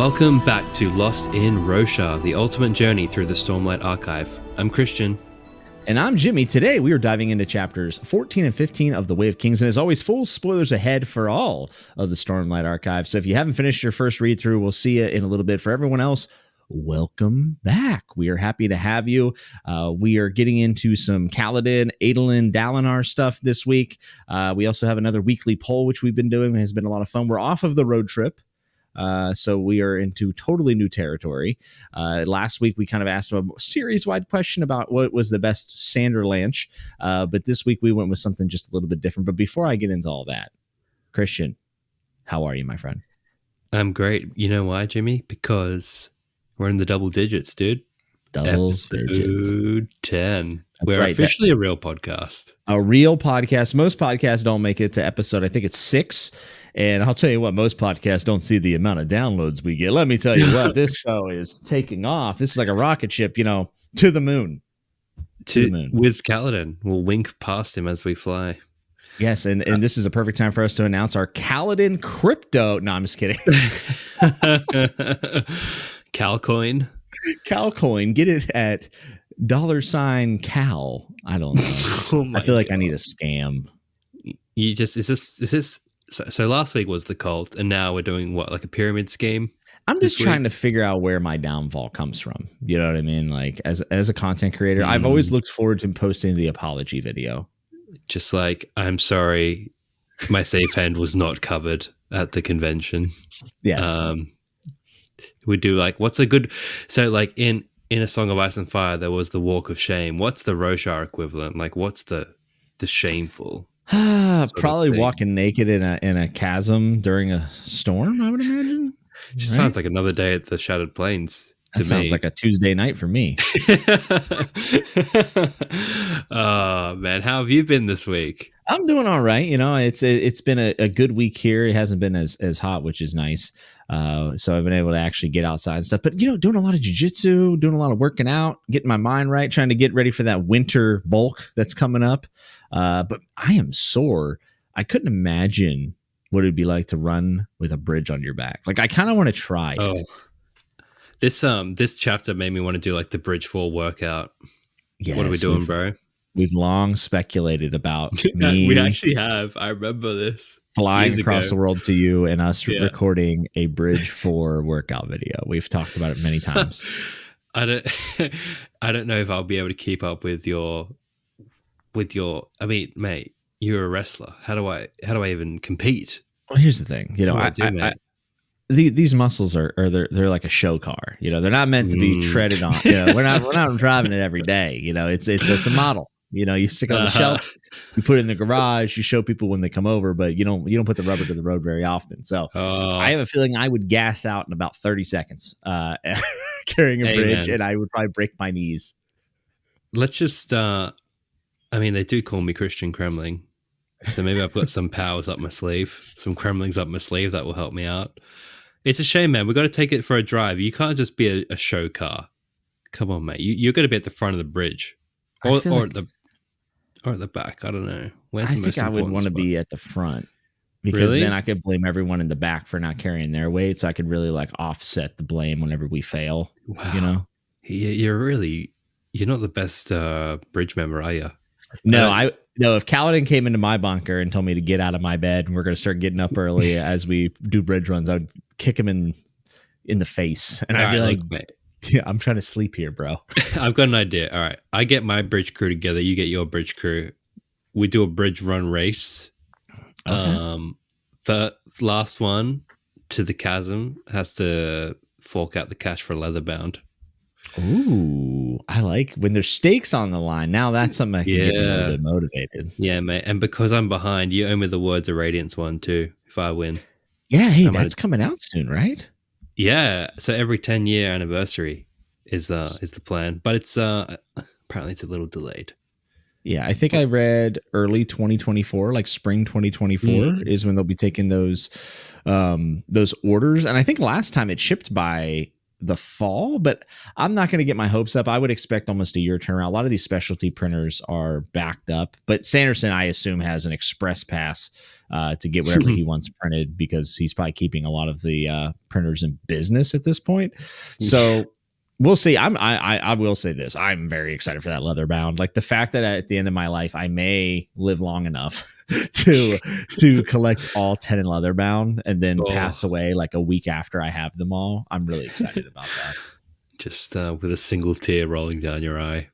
Welcome back to Lost in Roshar, the ultimate journey through the Stormlight archive. I'm Christian. And I'm Jimmy. Today we are diving into chapters 14 and 15 of The Way of Kings. And as always, full spoilers ahead for all of the Stormlight archive. So if you haven't finished your first read through, we'll see you in a little bit. For everyone else, welcome back. We are happy to have you. We are getting into some Kaladin, Adolin, Dalinar stuff this week. We also have another weekly poll, which we've been doing. It has been a lot of fun. We're off of the road trip. So we are into totally new territory. Last week, we kind of asked a series-wide question about what was the best Sanderlanche. But this week, we went with something just a little bit different. But before I get into all that, Christian, how are you, my friend? I'm great. You know why, Jimmy? Because we're in the double digits, dude. Episode 10. We're right. Officially a real podcast. A real podcast. Most podcasts don't make it to episode, I think it's 6. And I'll tell you what, most podcasts don't see the amount of downloads we get. Let me tell you what, this show is taking off. This is like a rocket ship, to the moon. To the moon. With Kaladin. We'll wink past him as we fly. Yes, and this is a perfect time for us to announce our Kaladin crypto. No, I'm just kidding. Kal-coin. Kal-coin. Get it at $Cal. I don't know. I feel like I need a scam. You just, is this? So last week was the cult, and now we're doing what, like a pyramid scheme? I'm just trying to figure out where my downfall comes from. You know what I mean? Like as a content creator, I've always looked forward to posting the apology video. Just like, I'm sorry, my safe hand was not covered at the convention. Yes. We do like, what's a good, so like in A Song of Ice and Fire, there was the Walk of Shame. What's the Roshar equivalent? Like, what's the shameful? Probably walking naked in a chasm during a storm, I would imagine. Just sounds like another day at the Shattered Plains. That sounds like a Tuesday night for me. Oh man, how have you been this week? I'm doing all right. It's been a good week here. It hasn't been as hot, which is nice. So I've been able to actually get outside and stuff. But doing a lot of jiu-jitsu, doing a lot of working out, getting my mind right, trying to get ready for that winter bulk that's coming up. But I am sore. I couldn't imagine what it'd be like to run with a bridge on your back. Like I kind of want to try it. This chapter made me want to do like the Bridge 4 workout. Yes, what are we doing, bro? We've long speculated about me. We actually have. I remember this. Flying across the world to you and us recording a Bridge 4 workout video. We've talked about it many times. I don't know if I'll be able to keep up with your I mean, mate, you're a wrestler. How do I even compete? Well, here's the thing. These muscles are they're like a show car. They're not meant to be treaded on. We're not driving it every day. It's a model. You stick it on the shelf, you put it in the garage, you show people when they come over, but you don't put the rubber to the road very often. So I have a feeling I would gas out in about 30 seconds carrying a bridge, and I would probably break my knees. Let's just they do call me Christian Kremling. So maybe I've got some powers up my sleeve, some Kremlings up my sleeve that will help me out. It's a shame, man. We've got to take it for a drive. You can't just be a show car. Come on, mate. You're going to be at the front of the bridge. Or at the back. I don't know. I think I would want to be at the front because then I could blame everyone in the back for not carrying their weight. So I could really like offset the blame whenever we fail. Wow. You're not the best bridge member, are you? No, if Kaladin came into my bunker and told me to get out of my bed and we're going to start getting up early as we do bridge runs, I would kick him in the face. And I'd be like, yeah, I'm trying to sleep here, bro. I've got an idea. All right. I get my bridge crew together. You get your bridge crew. We do a bridge run race. Okay. The last one to the chasm has to fork out the cash for leather bound. Ooh, I like when there's stakes on the line. Now that's something I can get me a little bit motivated. Yeah, mate. And because I'm behind, you owe me the Words of Radiance one too, if I win. Yeah, hey, that's coming out soon, right? Yeah. So every 10-year anniversary is the plan. But it's apparently it's a little delayed. Yeah, I think I read early 2024, like spring 2024 is when they'll be taking those orders. And I think last time it shipped by the fall, but I'm not going to get my hopes up. I would expect almost a year turnaround. A lot of these specialty printers are backed up, but Sanderson, I assume, has an express pass to get whatever he wants printed because he's probably keeping a lot of the printers in business at this point. So we'll see. I will say this. I'm very excited for that leather bound. Like the fact that at the end of my life, I may live long enough to collect all 10 in leather bound and then pass away like a week after I have them all. I'm really excited about that. Just with a single tear rolling down your eye.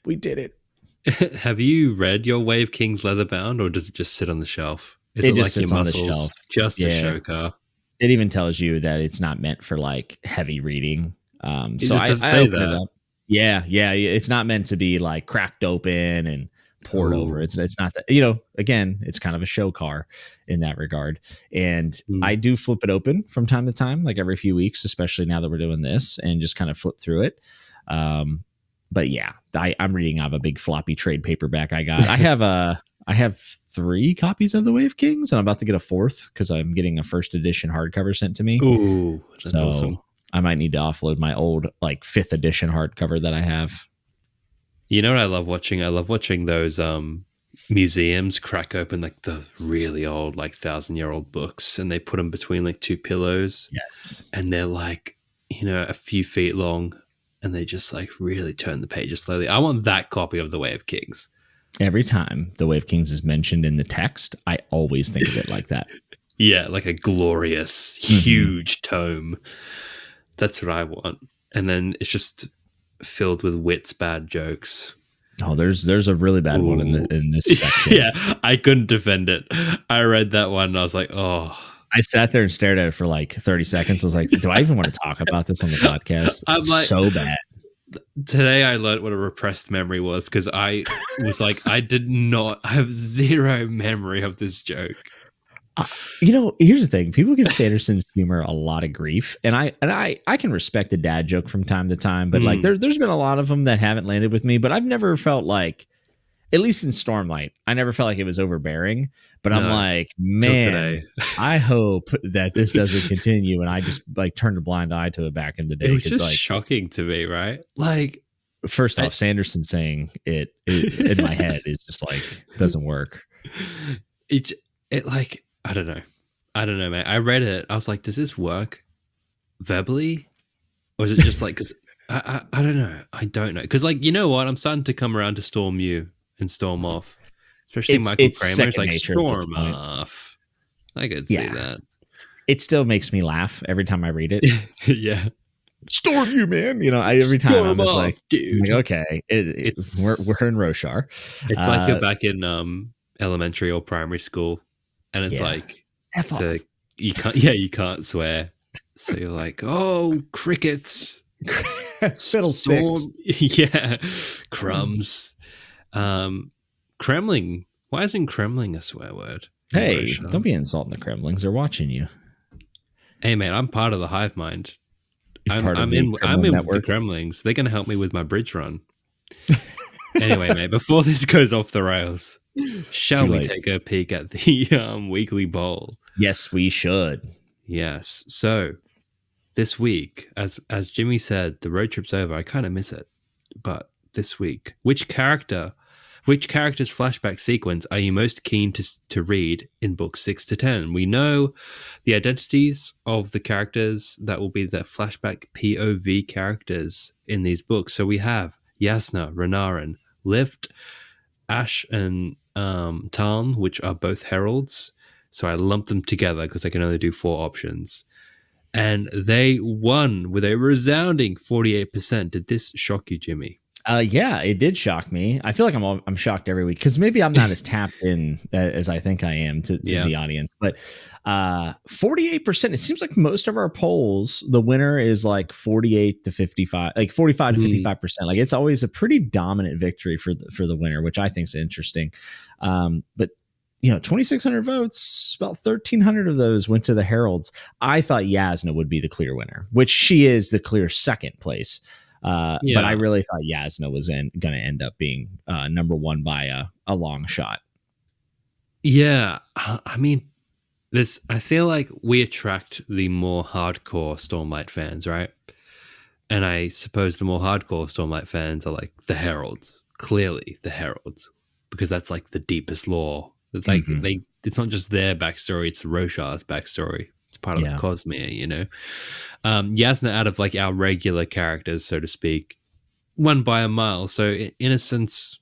We did it. Have you read your Wave Kings leather bound, or does it just sit on the shelf? Is it it just like sits your on the muscles? shelf. Just a show car. It even tells you that it's not meant for like heavy reading. So I say open that. it up. Yeah. It's not meant to be like cracked open and poured over. It's not that, again, it's kind of a show car in that regard. And I do flip it open from time to time, like every few weeks, especially now that we're doing this, and just kind of flip through it. But yeah, I'm reading out of a big floppy trade paperback I got. I have 3 copies of the Wave Kings, and I'm about to get a 4th because I'm getting a first edition hardcover sent to me. Ooh, that's awesome. I might need to offload my old like 5th edition hardcover that I have. You know what I love watching? I love watching those museums crack open like the really old, like 1,000-year-old books, and they put them between like 2 pillows. Yes. And they're like, a few feet long, and they just like really turn the pages slowly. I want that copy of the Wave Kings. Every time the Wave Kings is mentioned in the text, I always think of it like that. Yeah, like a glorious, huge tome. That's what I want. And then it's just filled with wits, bad jokes. Oh, there's a really bad one in this section. Yeah, I couldn't defend it. I read that one and I was like, oh. I sat there and stared at it for like 30 seconds. I was like, do I even want to talk about this on the podcast? I'm like, so bad. Today I learned what a repressed memory was because I was like, I have zero memory of this joke. Here's the thing. People give Sanderson's humor a lot of grief, and I can respect a dad joke from time to time, but like there's been a lot of them that haven't landed with me, but I've never felt like, at least in Stormlight, I never felt like it was overbearing. But I'm like, man, I hope that this doesn't continue, and I just like turned a blind eye to it back in the day. It was just like shocking to me, right? Like, first off, Sanderson saying it in my head is just like doesn't work. It like I don't know, man. I read it. I was like, does this work verbally, or is it just like because I don't know. I don't know because like you know what? I'm starting to come around to Storm you and Storm off. Especially Michael Kramer's like Storm off. I could see that. It still makes me laugh every time I read it. Yeah. Storm you, man. Every time I'm just like, dude. Okay. We're in Roshar. It's like you're back in elementary or primary school. And it's like you can't swear. So you're like, oh, crickets. Fiddlesticks. Yeah. Crumbs. Kremling. Why isn't Kremling a swear word? Hey, don't be insulting the Kremlings. They're watching you. Hey, man, I'm part of the hive mind. I'm in with the Kremlings. They're going to help me with my Bridgerun. Anyway, mate, before this goes off the rails, shall we take a peek at the weekly bowl? Yes, we should. Yes. So this week, as Jimmy said, the road trip's over. I kind of miss it. But this week, which character's flashback sequence are you most keen to read in books 6 to 10? We know the identities of the characters that will be the flashback POV characters in these books. So we have Jasnah, Renarin, Lift, Ash, and Tarn, which are both heralds. So I lumped them together because I can only do 4 options. And they won with a resounding 48%. Did this shock you, Jimmy? Yeah, it did shock me. I feel like I'm shocked every week because maybe I'm not as tapped in as I think I am to the audience. But 48%. It seems like most of our polls, the winner is like 48 to 55, like 45 to 55%. Like it's always a pretty dominant victory for the winner, which I think is interesting. But 2,600 votes, about 1,300 of those went to the Heralds. I thought Jasnah would be the clear winner, which she is the clear second place. But I really thought Jasnah was going to end up being number 1 by a long shot. Yeah, I mean, I feel like we attract the more hardcore Stormlight fans, right? And I suppose the more hardcore Stormlight fans are like the Heralds, clearly the Heralds, because that's like the deepest lore. Like it's not just their backstory; it's Roshar's backstory. It's part of the Cosmere, you know. Yasna, out of like our regular characters, so to speak, won by a mile. So in a sense,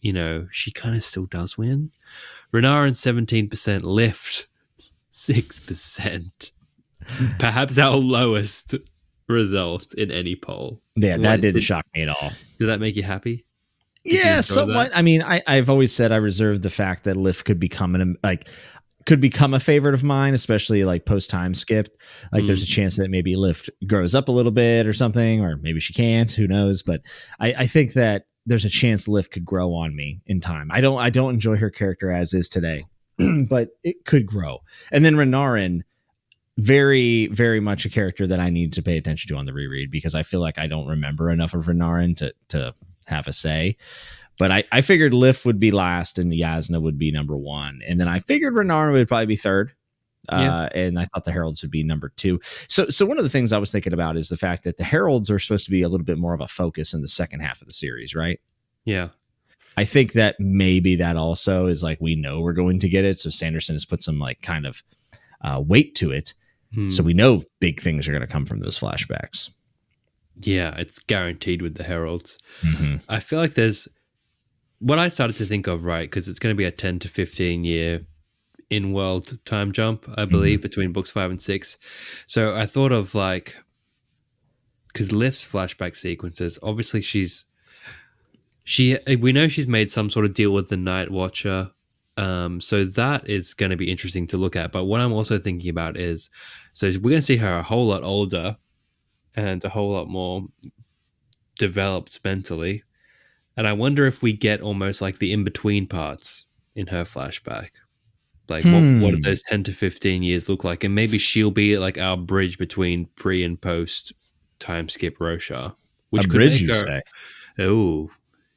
you know, she kind of still does win. Renarin 17%, Lift 6%, perhaps our lowest result in any poll. Yeah, that didn't shock me at all. Did that make you happy? Yeah, somewhat. That? I mean, I've always said I reserve the fact that Lift could become a favorite of mine, especially like post time skipped. Like there's a chance that maybe Lift grows up a little bit or something, or maybe she can't, who knows? But I think that there's a chance Lift could grow on me in time. I don't enjoy her character as is today, but it could grow. And then Renarin, very, very much a character that I need to pay attention to on the reread, because I feel like I don't remember enough of Renarin to have a say. But I figured Lift would be last and Yasna would be number one. And then I figured Renarin would probably be third. And I thought the Heralds would be number two. So one of the things I was thinking about is the fact that the Heralds are supposed to be a little bit more of a focus in the second half of the series, right? Yeah. I think that maybe that also is like, we know we're going to get it. So Sanderson has put some like kind of weight to it. So we know big things are going to come from those flashbacks. Yeah, it's guaranteed with the Heralds. I feel like there's what I started to think of, right? Because it's going to be a 10 to 15 year in-world time jump, I believe, between books 5 and 6. So I thought of like, because Lift's flashback sequences, obviously we know she's made some sort of deal with the Night Watcher. So that is going to be interesting to look at. But what I'm also thinking about is, so we're going to see her a whole lot older and a whole lot more developed mentally. And I wonder if we get almost like the in-between parts in her flashback. Like what do those 10 to 15 years look like? And maybe she'll be like our bridge between pre and post time skip Roshar. Which a could bridge, make you her, say? Oh,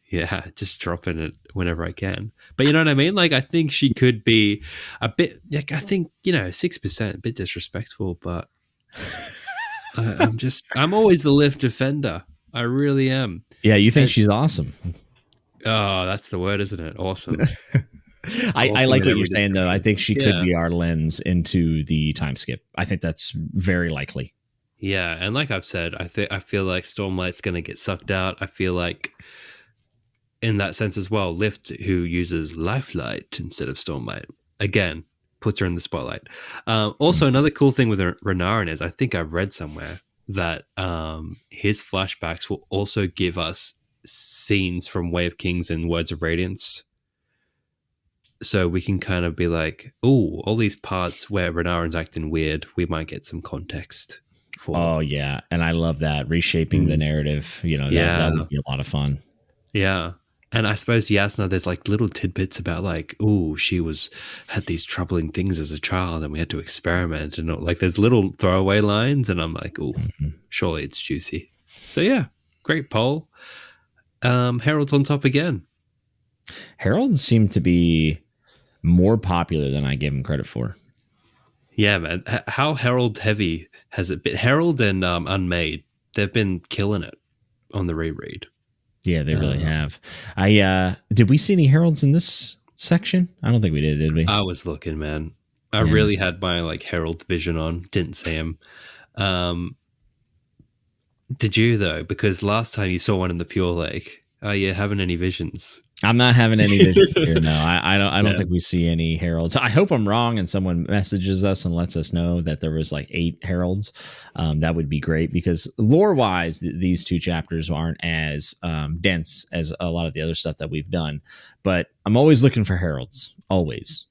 yeah, just dropping it whenever I can. But you know what I mean? Like, I think she could be a bit, like, I think, 6%, a bit disrespectful, but I'm always the Lift defender. I really am. Yeah, you think she's awesome. Oh, that's the word, isn't it? Awesome. I like what you're saying, though. I think she could be our lens into the time skip. I think that's very likely. Yeah, and like I've said, I feel like Stormlight's going to get sucked out. I feel like, in that sense as well, Lift, who uses Lifelight instead of Stormlight, again, puts her in the spotlight. Also, another cool thing with Renarin is, I think I've read somewhere that his flashbacks will also give us scenes from Way of Kings and Words of Radiance. So we can kind of be like, oh, all these parts where Renarin's acting weird, we might get some context for. Oh, yeah. And I love that. Reshaping the narrative, that would be a lot of fun. Yeah. And I suppose Yasna, there's like little tidbits about like, oh, she had these troubling things as a child and we had to experiment, and like there's little throwaway lines, and I'm like, oh, surely it's juicy. So yeah, great poll. Herald's on top again. Heralds seem to be more popular than I give them credit for. Yeah, man. How Herald heavy has it been? Herald and Unmade, they've been killing it on the reread. Yeah, they really have. Did we see any Heralds in this section? I don't think we did we? I was looking, man. I really had my like Herald vision on. Didn't see him. Did you though? Because last time you saw one in the purelake. Are you having any visions? I'm not having any visions here. No, I don't think we see any Heralds. I hope I'm wrong and someone messages us and lets us know that there was like 8 Heralds. That would be great, because lore-wise, these 2 chapters aren't as dense as a lot of the other stuff that we've done. But I'm always looking for Heralds. Always.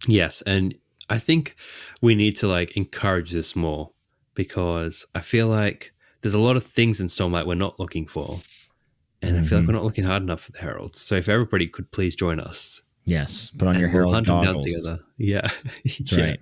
Yes, and I think we need to like encourage this more, because I feel like there's a lot of things in Stormlight we're not looking for. And I feel like we're not looking hard enough for the Heralds. So if everybody could please join us. Yes. Put on your Herald goggles. Down together. Yeah. That's right.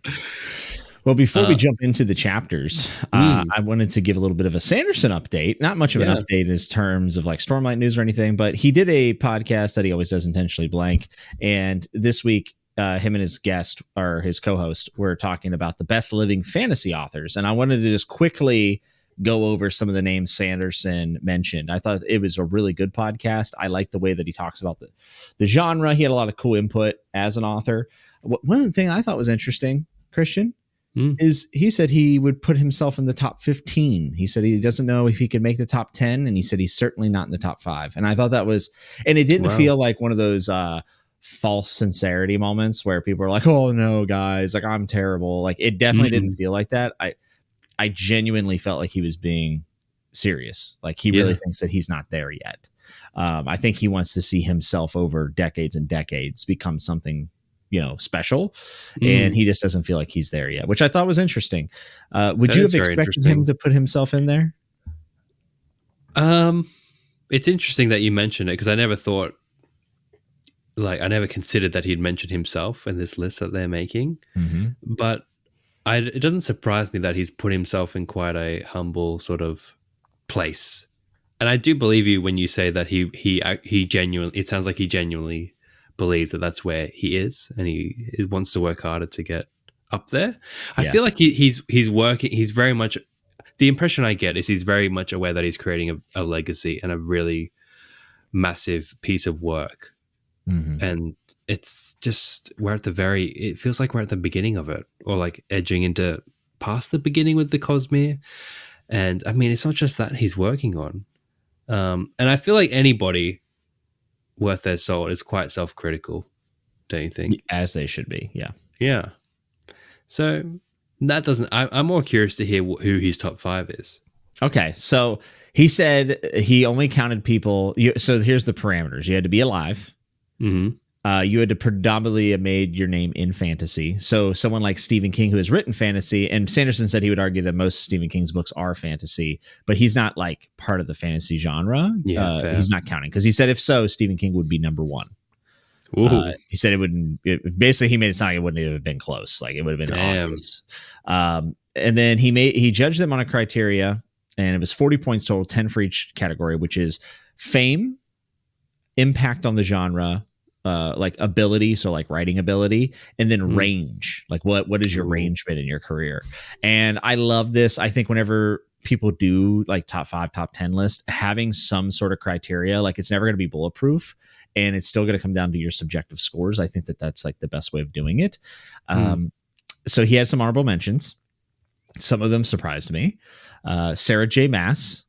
Well, before we jump into the chapters, I wanted to give a little bit of a Sanderson update. Not much of an update in terms of like Stormlight news or anything, but he did a podcast that he always does intentionally blank. And this week, him and his guest, or his co-host, were talking about the best living fantasy authors. And I wanted to just quickly go over some of the names Sanderson mentioned. I thought it was a really good podcast. I like the way that he talks about the genre. He had a lot of cool input as an author. One thing I thought was interesting, Christian, is he said he would put himself in the top 15. He said he doesn't know if he could make the top 10, and he said he's certainly not in the top 5. And I thought that was, and it didn't feel like one of those false sincerity moments where people are like, oh no, guys, like I'm terrible. Like it definitely didn't feel like that. I genuinely felt like he was being serious. Like he really thinks that he's not there yet. I think he wants to see himself over decades and decades become something, special. And he just doesn't feel like he's there yet, which I thought was interesting. Would you have expected him to put himself in there? It's interesting that you mentioned it, because I never thought, I never considered that he'd mentioned himself in this list that they're making. But it doesn't surprise me that he's put himself in quite a humble sort of place. And I do believe you when you say that he genuinely, it sounds like he genuinely believes that that's where he is, and he wants to work harder to get up there. I feel like he's working. He's very much, the impression I get is he's very much aware that he's creating a legacy and a really massive piece of work. And it's just, it feels like we're at the beginning of it, or like edging into past the beginning with the Cosmere. And I mean, it's not just that he's working on. And I feel like anybody worth their salt is quite self-critical, don't you think? As they should be. Yeah. So that doesn't, I'm more curious to hear who his top 5 is. Okay. So he said he only counted people. So here's the parameters. You had to be alive. You had to predominantly have made your name in fantasy. So someone like Stephen King, who has written fantasy, and Sanderson said he would argue that most of Stephen King's books are fantasy, but he's not like part of the fantasy genre. He's not counting, because he said if so, Stephen King would be number 1. He said it wouldn't. Basically, he made it sound like it wouldn't have been close. Like it would have been obvious. And then he judged them on a criteria, and it was 40 points total, 10 for each category, which is fame, impact on the genre, like ability, so like writing ability, and then range, like what is your range been in your career. And I love this. I think whenever people do like top 5, top 10 list, having some sort of criteria, like it's never going to be bulletproof, and it's still going to come down to your subjective scores. I think that that's like the best way of doing it. So he had some honorable mentions. Some of them surprised me. Sarah J. Maas,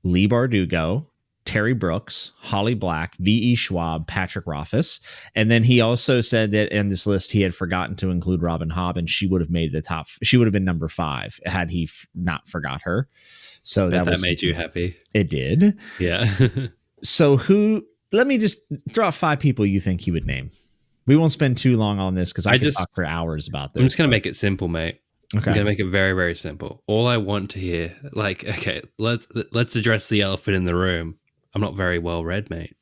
Lee Bardugo, Terry Brooks, Holly Black, V.E. Schwab, Patrick Rothfuss. And then he also said that in this list, he had forgotten to include Robin Hobb, and she would have made the top. She would have been number 5 had he not forgot her. So that made you happy. It did. Yeah. So let me just throw out 5 people you think he would name. We won't spend too long on this, because I could talk for hours about this. I'm just going to make it simple, mate. Okay. I'm going to make it very, very simple. All I want to hear, okay, let's address the elephant in the room. I'm not very well read, mate.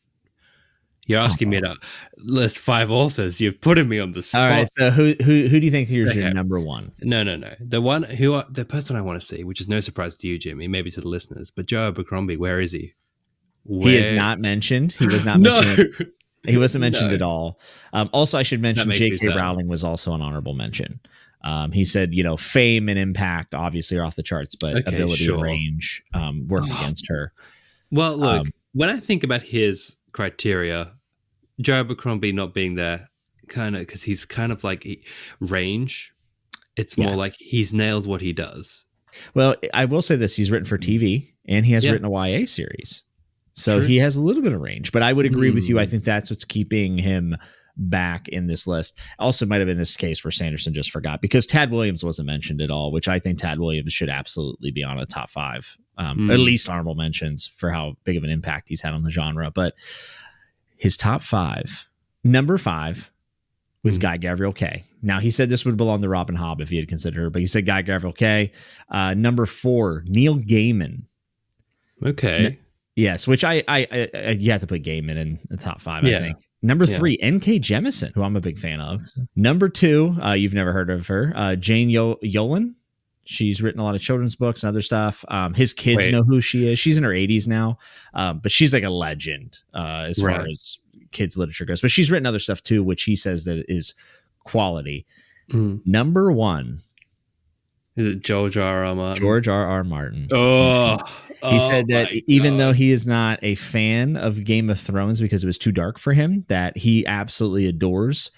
You're asking me to list 5 authors. You've put me on the spot. All right. So who do you think is your number 1? No. The person I want to see, which is no surprise to you, Jimmy, maybe to the listeners, but Joe Abercrombie, where is he? He is not mentioned. He was not mentioned. He wasn't mentioned at all. Also, I should mention J.K. Rowling was also an honorable mention. He said, fame and impact obviously are off the charts, but ability and range work against her. Well, look, when I think about his criteria, Joe Abercrombie not being there, kind of, because he's kind of like range. It's more like he's nailed what he does. Well, I will say this. He's written for TV, and he has written a YA series. So he has a little bit of range. But I would agree with you. I think that's what's keeping him back in this list. Also might have been this case where Sanderson just forgot, because Tad Williams wasn't mentioned at all, which I think Tad Williams should absolutely be on a top 5, at least honorable mentions for how big of an impact he's had on the genre. But his top 5, number 5 was Guy Gavriel Kay. Now, he said this would belong to Robin Hobb if he had considered her, but he said Guy Gavriel Kay. Number 4, Neil Gaiman. Okay. Yes, which you have to put Gaiman in the top 5, I think. Number 3, N.K. Jemisin, who I'm a big fan of. Number 2, you've never heard of her, Jane Yolen. She's written a lot of children's books and other stuff. His kids know who she is. She's in her 80s now, but she's like a legend as far as kids literature goes. But she's written other stuff too, which he says that is quality. Number 1 Is it George R. R. Martin? George R. R. Martin. Oh, He said that my even though God. he is not a fan of Game of Thrones because it was too dark for him, that he absolutely adores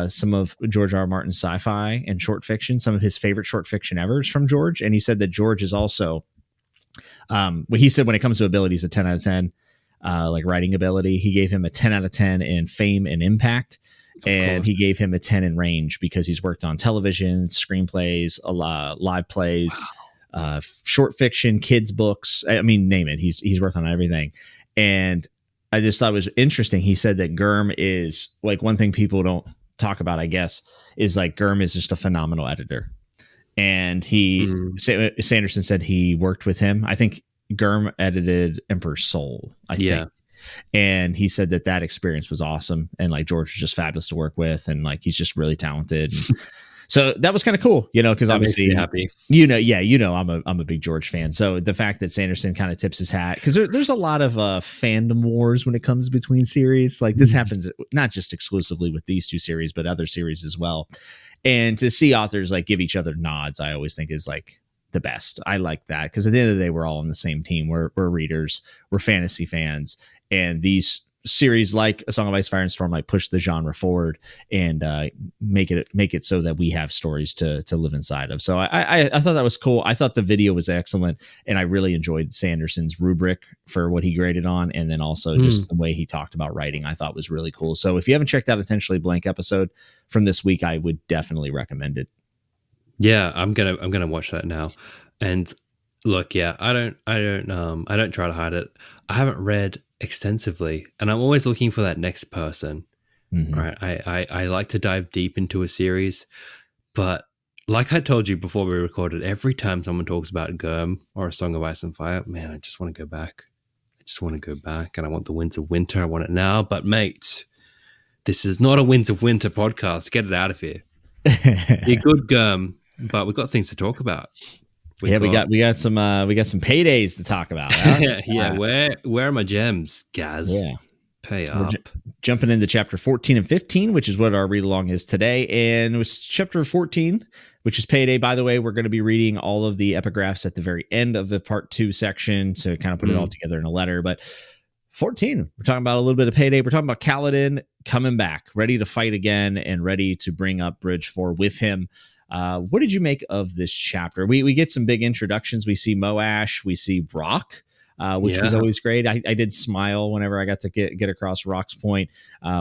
some of George R. R. Martin's sci-fi and short fiction. Some of his favorite short fiction ever is from George. And he said that George is also, what he said when it comes to abilities, a 10 out of 10, like writing ability. He gave him a 10 out of 10 in fame and impact. And he gave him a 10 in range because he's worked on television, screenplays, a lot, live plays, short fiction, kids books. I mean, name it. He's worked on everything. And I just thought it was interesting. He said that Gurm is like one thing people don't talk about, I guess, is like Gurm is just a phenomenal editor. And Sanderson said he worked with him. I think Gurm edited Emperor's Soul, I think. And he said that experience was awesome. And like George was just fabulous to work with. And like, he's just really talented. So that was kind of cool, because obviously, happy. I'm a big George fan. So the fact that Sanderson kind of tips his hat, because there's a lot of fandom wars when it comes between series. Like this happens not just exclusively with these two series, but other series as well. And to see authors like give each other nods, I always think is like the best. I like that because at the end of the day, we're all on the same team. We're readers, we're fantasy fans, and these series like A Song of Ice, Fire, and Stormlight push the genre forward and make it so that we have stories to live inside of. So I thought that was cool. I thought the video was excellent, and I really enjoyed Sanderson's rubric for what he graded on, and then also just the way he talked about writing I thought was really cool. So if you haven't checked out Intentionally Blank episode from this week, I would definitely recommend it. Yeah, I'm gonna watch that now. And look, yeah, I don't try to hide it. I haven't read extensively, and I'm always looking for that next person. Right? I like to dive deep into a series, but like I told you before we recorded, every time someone talks about Gurm or A Song of Ice and Fire, man, I just want to go back. And I want the Winds of Winter. I want it now. But mate, this is not a Winds of Winter podcast. Get it out of here. You're good, Gurm, but we've got things to talk about. We got some paydays to talk about. Huh? Yeah. Where are my gems, Gaz? Yeah. Pay up. Jumping into chapter 14 and 15, which is what our read along is today. And it was chapter 14, which is payday. By the way, we're going to be reading all of the epigraphs at the very end of the part 2 section to kind of put it all together in a letter. But 14, we're talking about a little bit of payday. We're talking about Kaladin coming back, ready to fight again and ready to bring up Bridge 4 with him. What did you make of this chapter? We get some big introductions. We see Moash, we see Rock, which was always great. I did smile whenever I got to get across Rock's point.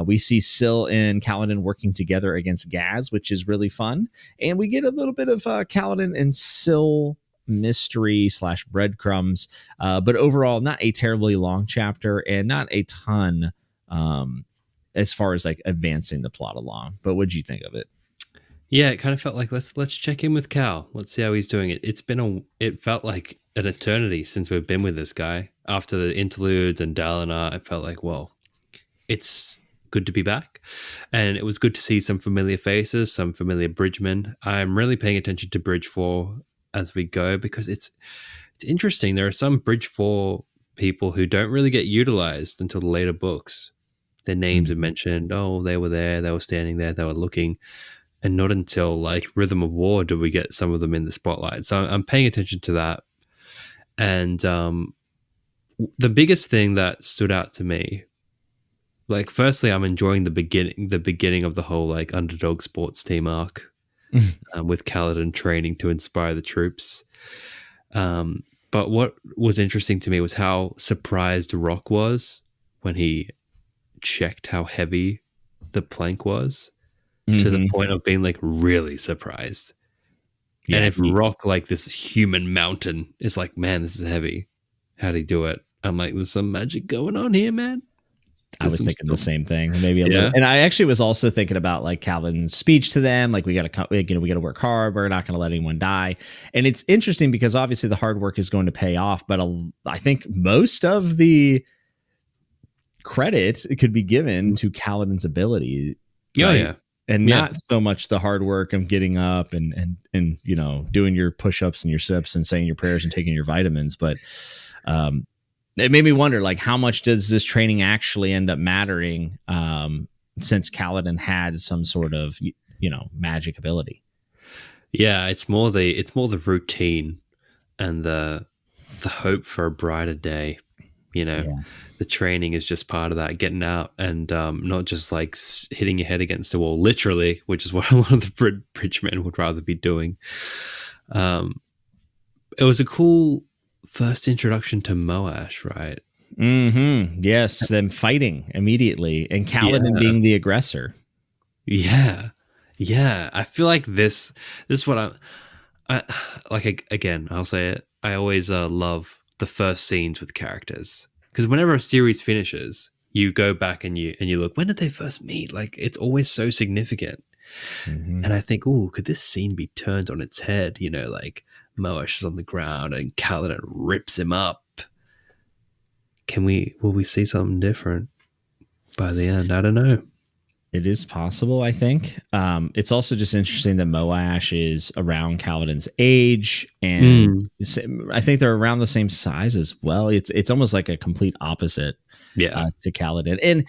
We see Syl and Kaladin working together against Gaz, which is really fun. And we get a little bit of Kaladin and Syl mystery / breadcrumbs. But overall, not a terribly long chapter and not a ton as far as like advancing the plot along. But what'd you think of it? Yeah, it kind of felt like let's check in with Cal. Let's see how he's doing it. It felt like an eternity since we've been with this guy. After the interludes and Dalinar, I felt like, well, it's good to be back. And it was good to see some familiar faces, some familiar bridgemen. I'm really paying attention to Bridge 4 as we go because it's interesting. There are some Bridge 4 people who don't really get utilized until the later books. Their names are mentioned. Oh, they were there. They were standing there. They were looking. And not until like Rhythm of War do we get some of them in the spotlight. So I'm paying attention to that. And the biggest thing that stood out to me, like, firstly, I'm enjoying the beginning of the whole like underdog sports team arc with Kaladin training to inspire the troops. But what was interesting to me was how surprised Rock was when he checked how heavy the plank was. To the point of being like really surprised. Yeah, and if Rock, like this human mountain, is like, man, this is heavy. How'd he do it? I'm like, there's some magic going on here, man. I was thinking the same thing, maybe a little. And I actually was also thinking about like Calvin's speech to them, like we got to work hard. We're not going to let anyone die. And it's interesting because obviously the hard work is going to pay off, but I think most of the credit could be given to Kaladin's ability. Oh yeah. And not so much the hard work of getting up and doing your push-ups and your sit-ups and saying your prayers and taking your vitamins. But it made me wonder, like, how much does this training actually end up mattering since Kaladin had some sort of, magic ability? Yeah, it's more the routine and the hope for a brighter day. You know, Yeah. the training is just part of that, getting out and not just like hitting your head against the wall, literally, which is what a lot of the bridgemen would rather be doing. Um, it was a cool first introduction to Moash, right? Yes, them fighting immediately and Kaladin Yeah, being the aggressor. yeah, yeah. I feel like this is what I like. Again, I'll say it. I always love the first scenes with characters because whenever a series finishes, you go back and you look. When did they first meet? Like it's always so significant. Mhm. And I think, oh, could this scene be turned on its head? You know, like Moash is on the ground and Kaladin rips him up. Will we see something different by the end? I don't know. It is possible, I think. It's also just interesting that Moash is around Kaladin's age, and Mm, I think they're around the same size as well. It's almost like a complete opposite yeah. to Kaladin. And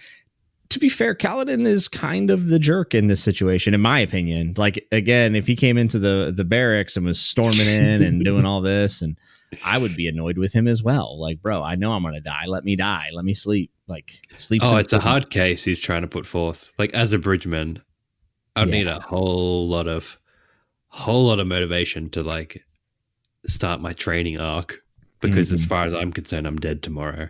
to be fair, Kaladin is kind of the jerk in this situation, in my opinion. Like again, if he came into the barracks and was storming in and doing all this, and I would be annoyed with him as well. Like, bro, I know I'm gonna die. Let me die. Let me sleep. Like, sleep's Oh, it's a important. hard case he's trying to put forth. Like as a bridgeman, I'd Yeah. need a whole lot of motivation to like start my training arc because as Mhm. far as I'm concerned, I'm dead tomorrow.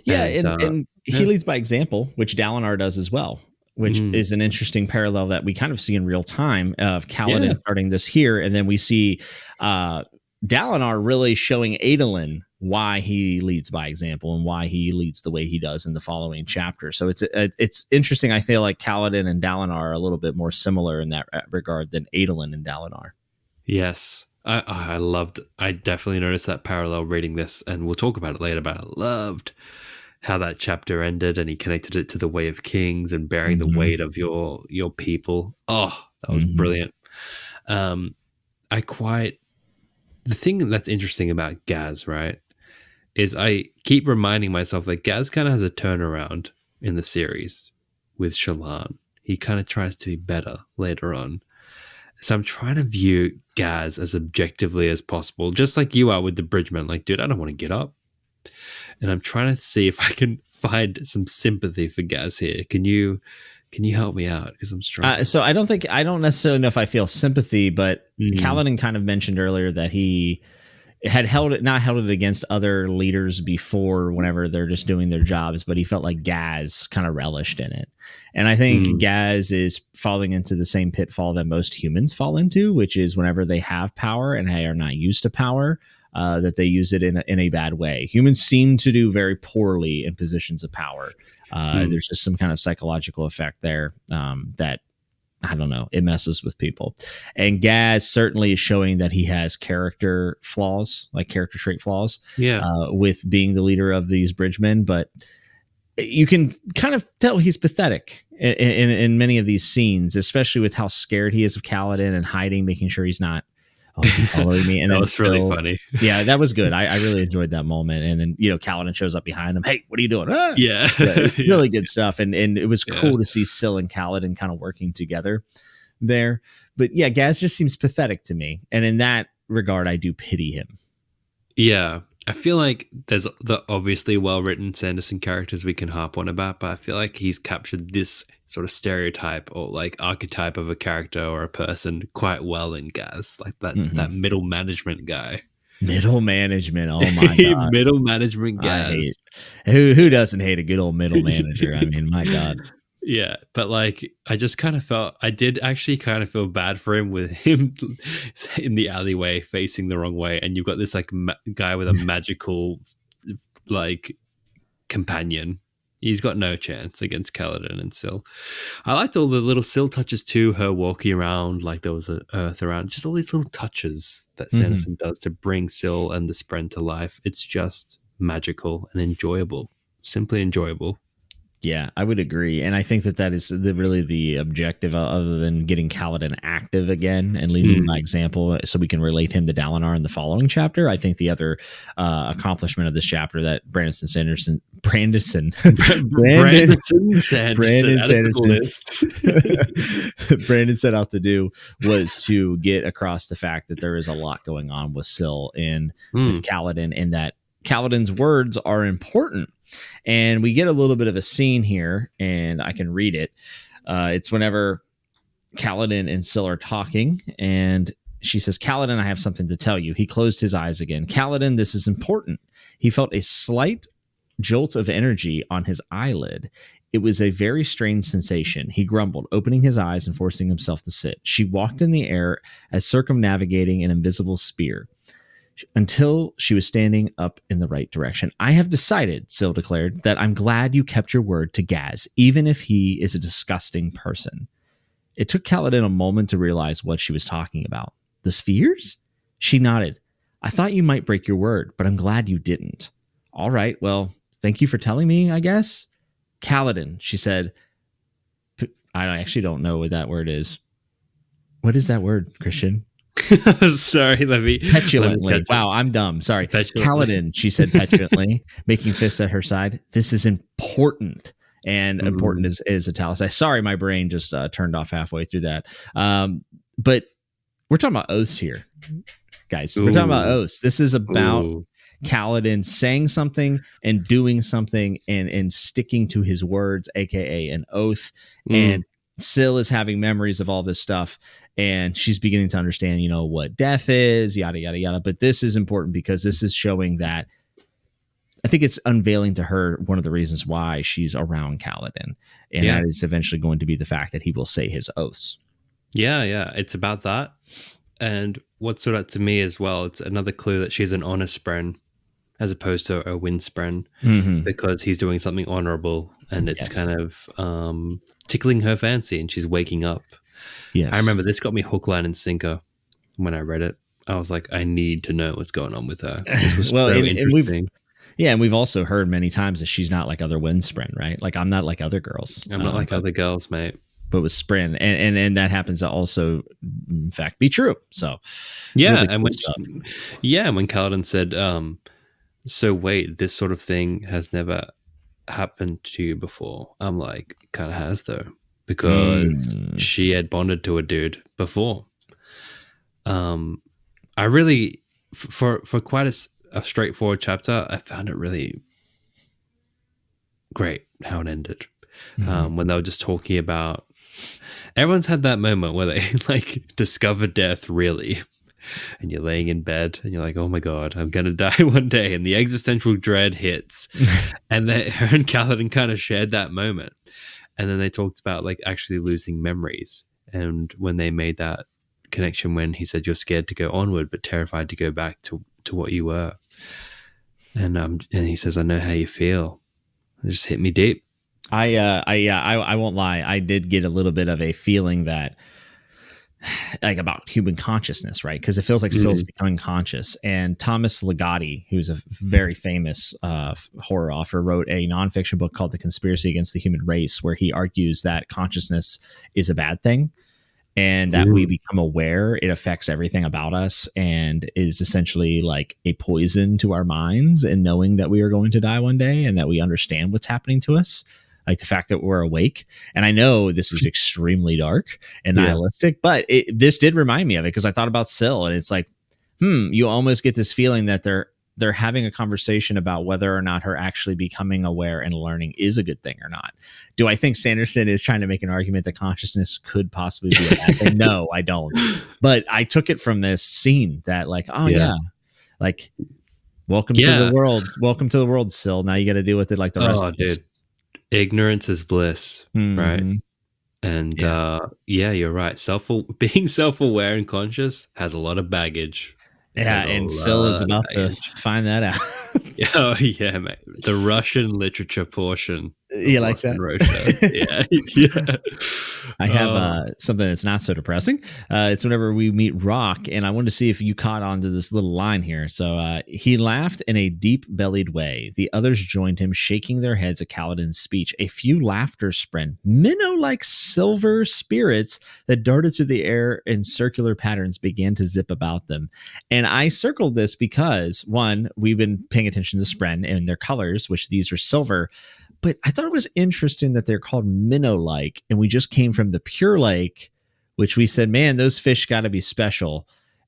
Yeah, And and he yeah. leads by example, which Dalinar does as well, which Mm, is an interesting parallel that we kind of see in real time of yeah. Kaladin starting this here, and then we see uh, Dalinar really showing Adolin why he leads by example and why he leads the way he does in the following chapter. So it's interesting. I feel like Kaladin and Dalinar are a little bit more similar in that regard than Adolin and Dalinar. Yes. I definitely noticed that parallel reading this, and we'll talk about it later, but I loved how that chapter ended and he connected it to the way of kings and bearing the Mm-hmm. weight of your people. Oh, that was Mm-hmm. brilliant. Um, I quite the thing that's interesting about Gaz, right, is I keep reminding myself that Gaz kind of has a turnaround in the series with Shallan. He kind of tries to be better later on. So I'm trying to view Gaz as objectively as possible, just like you are with the Bridgeman. Like, dude, I don't want to get up. And I'm trying to see if I can find some sympathy for Gaz here. Can you help me out? Because I'm struggling. So I don't necessarily know if I feel sympathy, but Mm, Kaladin kind of mentioned earlier that he had not held it against other leaders before whenever they're just doing their jobs, but he felt like Gaz kind of relished in it. And I think mm, Gaz is falling into the same pitfall that most humans fall into, which is whenever they have power and they are not used to power, that they use it in a bad way. Humans seem to do very poorly in positions of power. mm. There's just some kind of psychological effect there that I don't know. It messes with people. And Gaz certainly is showing that he has character flaws, like character trait flaws, Yeah. with being the leader of these bridgemen. But you can kind of tell he's pathetic in many of these scenes, especially with how scared he is of Kaladin and hiding, making sure he's not, oh, is he following me? And That then was really still, funny. yeah, that was good. I really enjoyed that moment. And then, Kaladin shows up behind him. Hey, what are you doing? Ah! Yeah. Yeah, Yeah. really good stuff. And it was Yeah. cool to see Syl and Kaladin kind of working together there. But yeah, Gaz just seems pathetic to me. And in that regard, I do pity him. Yeah. I feel like there's the obviously well written Sanderson characters we can harp on about, but I feel like he's captured this sort of stereotype or like archetype of a character or a person quite well in Gaz, like that Mhm. middle management guy. Middle management. Oh my God. Middle management I Gaz. hate who doesn't hate a good old middle manager? I mean, my God. Yeah, but like I did actually kind of feel bad for him with him in the alleyway facing the wrong way, and you've got this like guy with a magical like companion. He's got no chance against Kaladin and Syl. I liked all the little Syl touches too, her walking around like there was an earth around, just all these little touches that Mhm. Sanderson does to bring Syl and the Spren to life. It's just magical and enjoyable, simply enjoyable. Yeah, I would agree, and I think that is really the objective, other than getting Kaladin active again and leading by Mm, example, so we can relate him to Dalinar in the following chapter. I think the other accomplishment of this chapter that Brandon Brandon Sanderson. Brandon Add it to the Sanderson. Brandon set out to do was to get across the fact that there is a lot going on with Syl and with Kaladin, and that Kaladin's words are important. And we get a little bit of a scene here, and I can read it. It's whenever Kaladin and Syl are talking, and she says, "Kaladin, I have something to tell you." He closed his eyes again. "Kaladin, this is important." He felt a slight jolt of energy on his eyelid. It was a very strange sensation. He grumbled, opening his eyes and forcing himself to sit. She walked in the air as circumnavigating an invisible spear until she was standing up in the right direction. "I have decided," Syl declared, "that I'm glad you kept your word to Gaz, even if he is a disgusting person." It took Kaladin a moment to realize what she was talking about. "The spheres?" She nodded. "I thought you might break your word, but I'm glad you didn't." "All right, well, thank you for telling me, I guess." "Kaladin," she said. I actually don't know what that word is. What is that word, Christian? Sorry, petulantly. Wow, I'm dumb. Sorry. Kaladin, she said petulantly, making fists at her side. "This is important." And important is italicized. Sorry, my brain just turned off halfway through that. But we're talking about oaths here, guys. We're talking about oaths. This is about Kaladin saying something and doing something and sticking to his words, aka an oath. And Syl is having memories of all this stuff, and she's beginning to understand, what death is, yada yada yada. But this is important because this is showing that, I think it's unveiling to her one of the reasons why she's around Kaladin, and that is eventually going to be the fact that he will say his oaths. Yeah, it's about that. And what stood out to me as well, it's another clue that she's an honor spren as opposed to a win spren, because he's doing something honorable, and it's kind of tickling her fancy, and she's waking up. Yes, I remember this got me hook, line, and sinker when I read it. I was like, I need to know what's going on with her. This was so interesting. And we've also heard many times that she's not like other win spren, right? Like, I'm not like other girls. I'm not like other girls, mate. But with spren, and that happens to also, in fact, be true. So yeah, really cool when Kaladin said, "So wait, this sort of thing has never happened to you before," I'm like, it kind of has though, because she had bonded to a dude before. I really, for quite a straightforward chapter, I found it really great how it ended. When they were just talking about, everyone's had that moment where they like discover death really, and you're laying in bed and you're like, oh my god, I'm gonna die one day, and the existential dread hits. And her and Kaladin kind of shared that moment, and then they talked about like actually losing memories, and when they made that connection when he said, "You're scared to go onward but terrified to go back to what you were," and he says, "I know how you feel." It just hit me deep. I won't lie. I did get a little bit of a feeling that, like, about human consciousness, right? Because it feels like Syl's becoming conscious. And Thomas Ligotti, who's a very famous horror author, wrote a nonfiction book called "The Conspiracy Against the Human Race," where he argues that consciousness is a bad thing, and that we become aware, it affects everything about us, and is essentially like a poison to our minds, and knowing that we are going to die one day and that we understand what's happening to us. Like the fact that we're awake. And I know this is extremely dark and nihilistic, but this did remind me of it, because I thought about Syl, and it's like, you almost get this feeling that they're having a conversation about whether or not her actually becoming aware and learning is a good thing or not. Do I think Sanderson is trying to make an argument that consciousness could possibly be a bad thing? No, I don't. But I took it from this scene that, like, like, welcome to the world. Welcome to the world, Syl. Now you got to deal with it like the rest of us. Ignorance is bliss, right? And you're right. Being self-aware and conscious has a lot of baggage. And Syl is about to find that out. Oh yeah, mate. The Russian literature portion. You like that? Yeah. I have something that's not so depressing. It's whenever we meet Rock, and I wanted to see if you caught on to this little line here. So he laughed in a deep-bellied way. The others joined him, shaking their heads at Kaladin's speech. A few laughter spren, minnow-like silver spirits that darted through the air in circular patterns began to zip about them. And I circled this because, one, we've been paying attention to spren and their colors, which these are silver. But I thought it was interesting that they're called minnow-like, and we just came from the purelake, which we said, man, those fish got to be special.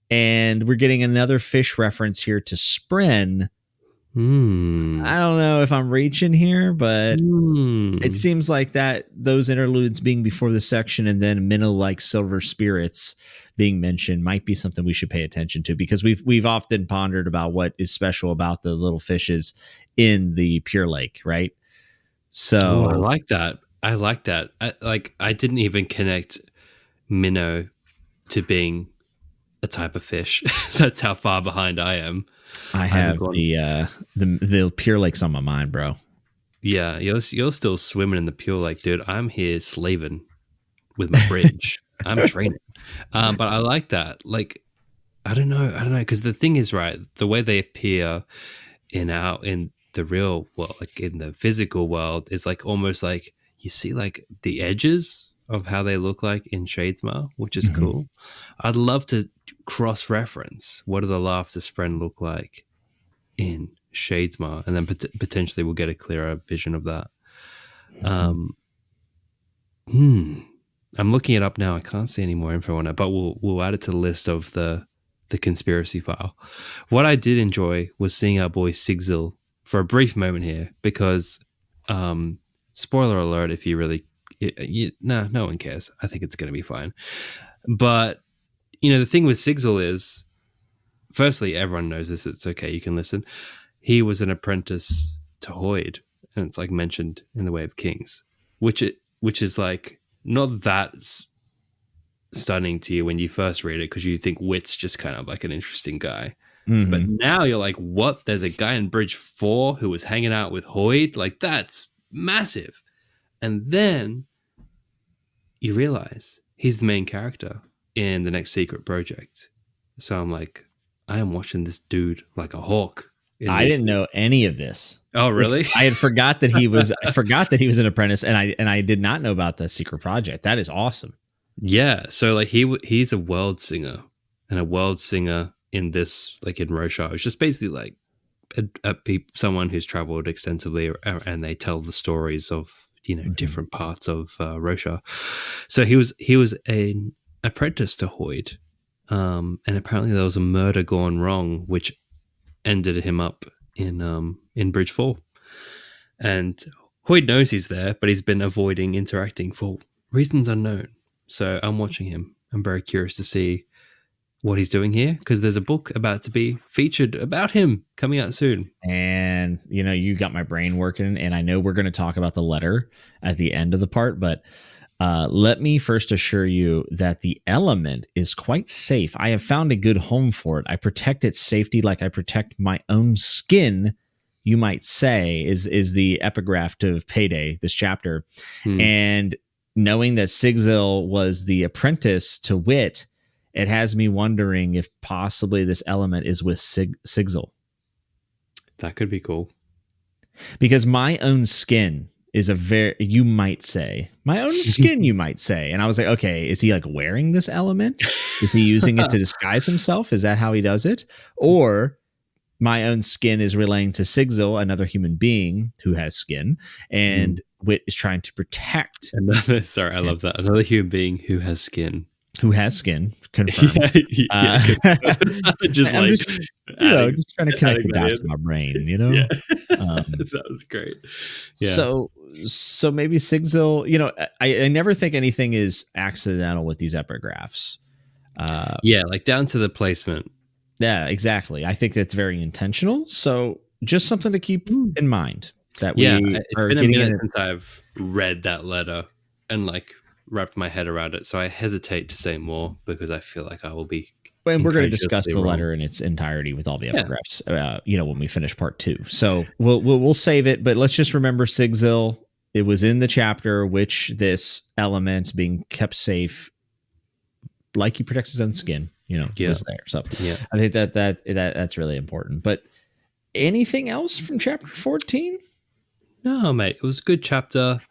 And we're getting another fish reference here to spren. I don't know if I'm reaching here, but it seems like that those interludes being before the section and then minnow-like silver spirits being mentioned might be something we should pay attention to, because we've often pondered about what is special about the little fishes in the purelake, right? So I like that. I didn't even connect minnow to being a type of fish. That's how far behind I am. I have the purelake's on my mind, bro. Yeah, you're still swimming in the purelake, dude. I'm here slaving with my bridge. I'm training. But I like that. Like, I don't know, because the thing is, right, the way they appear in the real world, like in the physical world, is like almost like you see like the edges of how they look like in Shadesmar, which is cool. I'd love to cross-reference what do the laughter spren look like in Shadesmar, and then potentially we'll get a clearer vision of that. I'm looking it up now. I can't see any more info on it, but we'll add it to the list of the conspiracy file. What I did enjoy was seeing our boy Sigzil for a brief moment here, because spoiler alert, if you really no one cares. I think it's going to be fine. But the thing with Sigzil is, firstly, everyone knows this. It's okay. You can listen. He was an apprentice to Hoid, and it's like mentioned in the Way of Kings, which is like not that stunning to you when you first read it, because you think Wit's just kind of like an interesting guy. But now you're like, what? There's a guy in Bridge 4 who was hanging out with Hoid? Like, that's massive. And then you realize he's the main character in the next secret project. So I'm like, I am watching this dude like a hawk. I didn't know any of this. Oh, really? I had forgot that he was. I forgot that he was an apprentice, and I did not know about the secret project. That is awesome. Yeah. So like he's a world singer, and a world singer in this, like in Roshar, it's just basically like someone who's traveled extensively, and they tell the stories of different parts of Roshar. So he was an apprentice to Hoid, and apparently there was a murder gone wrong, which ended him up in Bridge 4. And Hoid knows he's there, but he's been avoiding interacting for reasons unknown. So I'm watching him. I'm very curious to see what he's doing here, because there's a book about to be featured about him coming out soon. And you got my brain working, and I know we're going to talk about the letter at the end of the part, but let me first assure you that the element is quite safe. I have found a good home for it. I protect its safety like I protect my own skin, you might say, is the epigraph to Payday, this chapter. And knowing that Sigzil was the apprentice to Wit, it has me wondering if possibly this element is with Sigzil. That could be cool. Because my own skin is you might say. My own skin, you might say. And I was like, okay, is he like wearing this element? Is he using it to disguise himself? Is that how he does it? Or my own skin is relaying to Sigzil, another human being who has skin, and Wit is trying to protect. I love that. Another human being who has skin. Who has skin, confirmed. Just just trying to connect the dots in my brain, Yeah. That was great. Yeah. So maybe Sigzil, I never think anything is accidental with these epigraphs. Like down to the placement. Yeah, exactly. I think that's very intentional. So just something to keep in mind that it's been a minute since I've read that letter and like wrapped my head around it, so I hesitate to say more because I feel like I will be. And we're going to discuss the letter in its entirety with all the epigraphs, when we finish part 2. So we'll save it, but let's just remember Sigzil. It was in the chapter which this element being kept safe, like he protects his own skin, was there. So I think that's really important. But anything else from chapter 14? No, mate, it was a good chapter.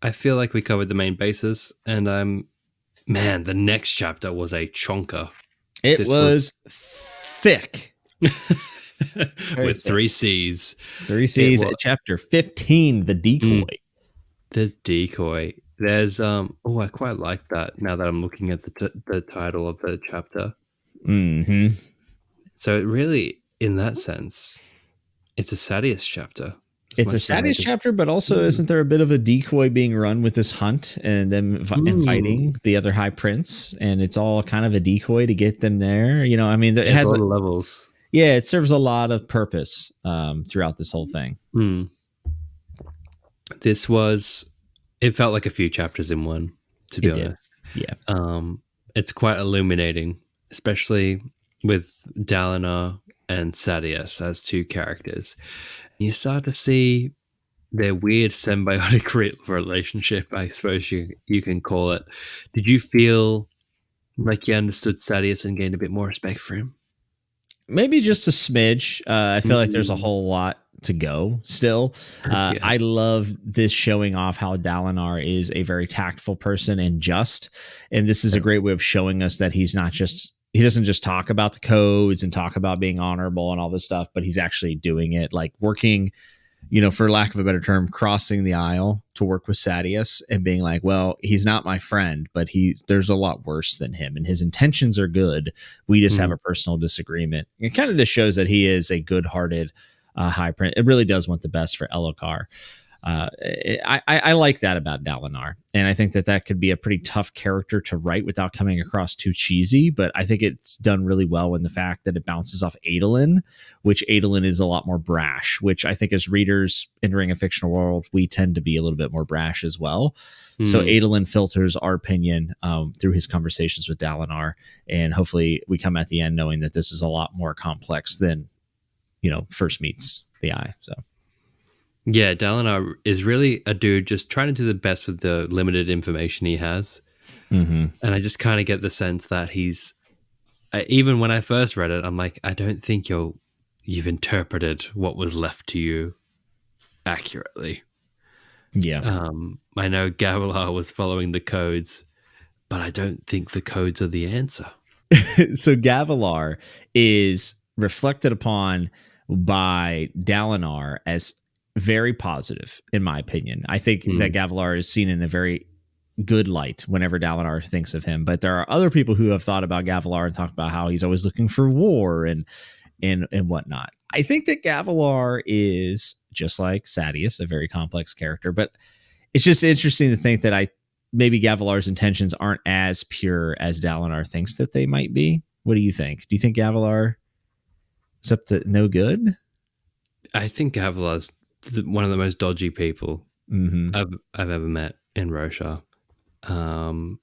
I feel like we covered the main bases, and the next chapter was a chonker. It was thick. Very With thick. 3 C's. 3 C's at chapter 15, the decoy. The decoy. There's I quite like that now that I'm looking at the title of the chapter. Mm-hmm. So it really, in that sense, it's a Sadeas chapter. It's a Sadeas chapter, but also isn't there a bit of a decoy being run with this hunt and them inviting the other High Prince, and it's all kind of a decoy to get them there? You know, I mean, it has a lot of levels. Yeah, it serves a lot of purpose throughout this whole thing. It felt like a few chapters in one, to be honest. Yeah. It's quite illuminating, especially with Dalinar and Sadeas as two characters. You start to see their weird symbiotic relationship, I suppose you can call it. Did you feel like you understood Sadeas and gained a bit more respect for him? Maybe just a smidge. I feel like there's a whole lot to go still. I love this showing off how Dalinar is a very tactful person and just. And this is a great way of showing us that he doesn't just talk about the codes and talk about being honorable and all this stuff, but he's actually doing it, like working, for lack of a better term, crossing the aisle to work with Sadeas and being like, well, he's not my friend, but there's a lot worse than him and his intentions are good. We just have a personal disagreement. It kind of just shows that he is a good-hearted High Prince. It really does want the best for Elhokar. I like that about Dalinar, and I think that could be a pretty tough character to write without coming across too cheesy, but I think it's done really well in the fact that it bounces off Adolin, which Adolin is a lot more brash, which I think as readers entering a fictional world, we tend to be a little bit more brash as well. So Adolin filters our opinion through his conversations with Dalinar, and hopefully we come at the end knowing that this is a lot more complex than, first meets the eye. So. Yeah, Dalinar is really a dude just trying to do the best with the limited information he has. And I just kind of get the sense that even when I first read it, I'm like, I don't think you've interpreted what was left to you accurately. Yeah. I know Gavilar was following the codes, but I don't think the codes are the answer. So Gavilar is reflected upon by Dalinar as very positive, in my opinion. I think that Gavilar is seen in a very good light whenever Dalinar thinks of him. But there are other people who have thought about Gavilar and talk about how he's always looking for war and whatnot. I think that Gavilar is just like Sadeas, a very complex character. But it's just interesting to think that maybe Gavilar's intentions aren't as pure as Dalinar thinks that they might be. What do you think? Do you think Gavilar is up to no good? I think Gavilar's one of the most dodgy people I've ever met in Roshar. And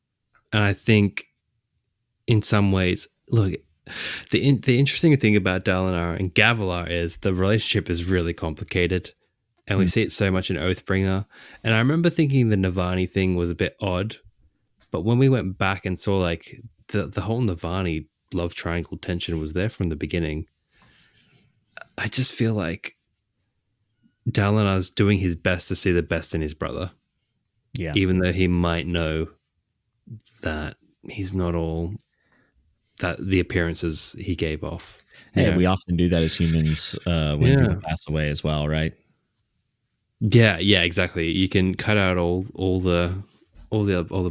I think in some ways, look, the interesting thing about Dalinar and Gavilar is the relationship is really complicated. And we see it so much in Oathbringer. And I remember thinking the Navani thing was a bit odd. But when we went back and saw like the whole Navani love triangle tension was there from the beginning, I just feel like Dalinar's doing his best to see the best in his brother. Yeah. Even though he might know that he's not all that the appearances he gave off. Hey, we often do that as humans when people pass away as well, right? Yeah, exactly. You can cut out all the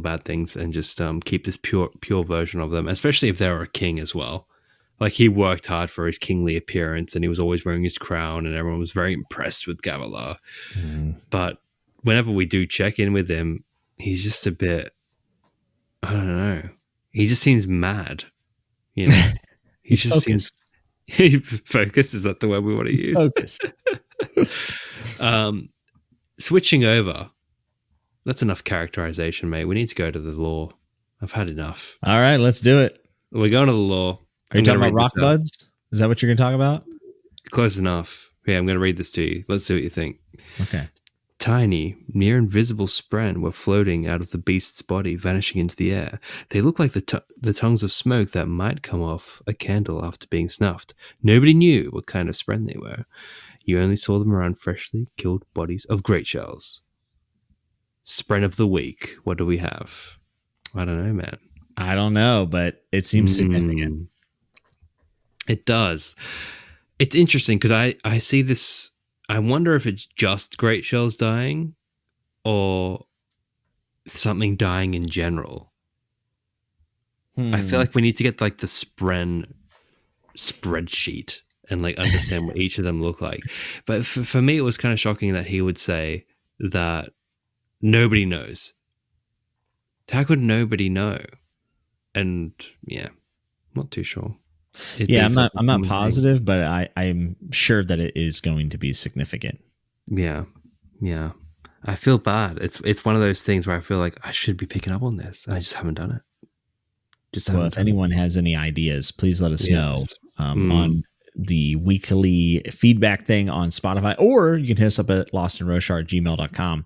bad things and just keep this pure version of them, especially if they're a king as well. Like he worked hard for his kingly appearance and he was always wearing his crown and everyone was very impressed with Gavilar. But whenever we do check in with him, he's just a bit, I don't know. He just seems mad. He just focused. seems focused. Is that the word we want to use? Focused. Switching over. That's enough characterization, mate. We need to go to the lore. I've had enough. All right, let's do it. We're going to the lore. Are you talking about rockbuds? Is that what you're going to talk about? Close enough. Yeah, I'm going to read this to you. Let's see what you think. Okay. Tiny, near invisible spren were floating out of the beast's body, vanishing into the air. They looked like the tongues of smoke that might come off a candle after being snuffed. Nobody knew what kind of spren they were. You only saw them around freshly killed bodies of great shells. Spren of the week. What do we have? I don't know, man. I don't know, but it seems significant. It does. It's interesting because I see this. I wonder if it's just great shells dying or something dying in general. I feel like we need to get like the spren spreadsheet and like understand what each of them look like. But for me, it was kind of shocking that he would say that nobody knows. How could nobody know? And yeah, not too sure. Yeah, I'm not positive, but I'm sure that it is going to be significant. Yeah. Yeah. I feel bad. It's one of those things where I feel like I should be picking up on this and I just haven't done it. Well, if anyone has any ideas, please let us know on the weekly feedback thing on Spotify, or you can hit us up at lostandroshar@gmail.com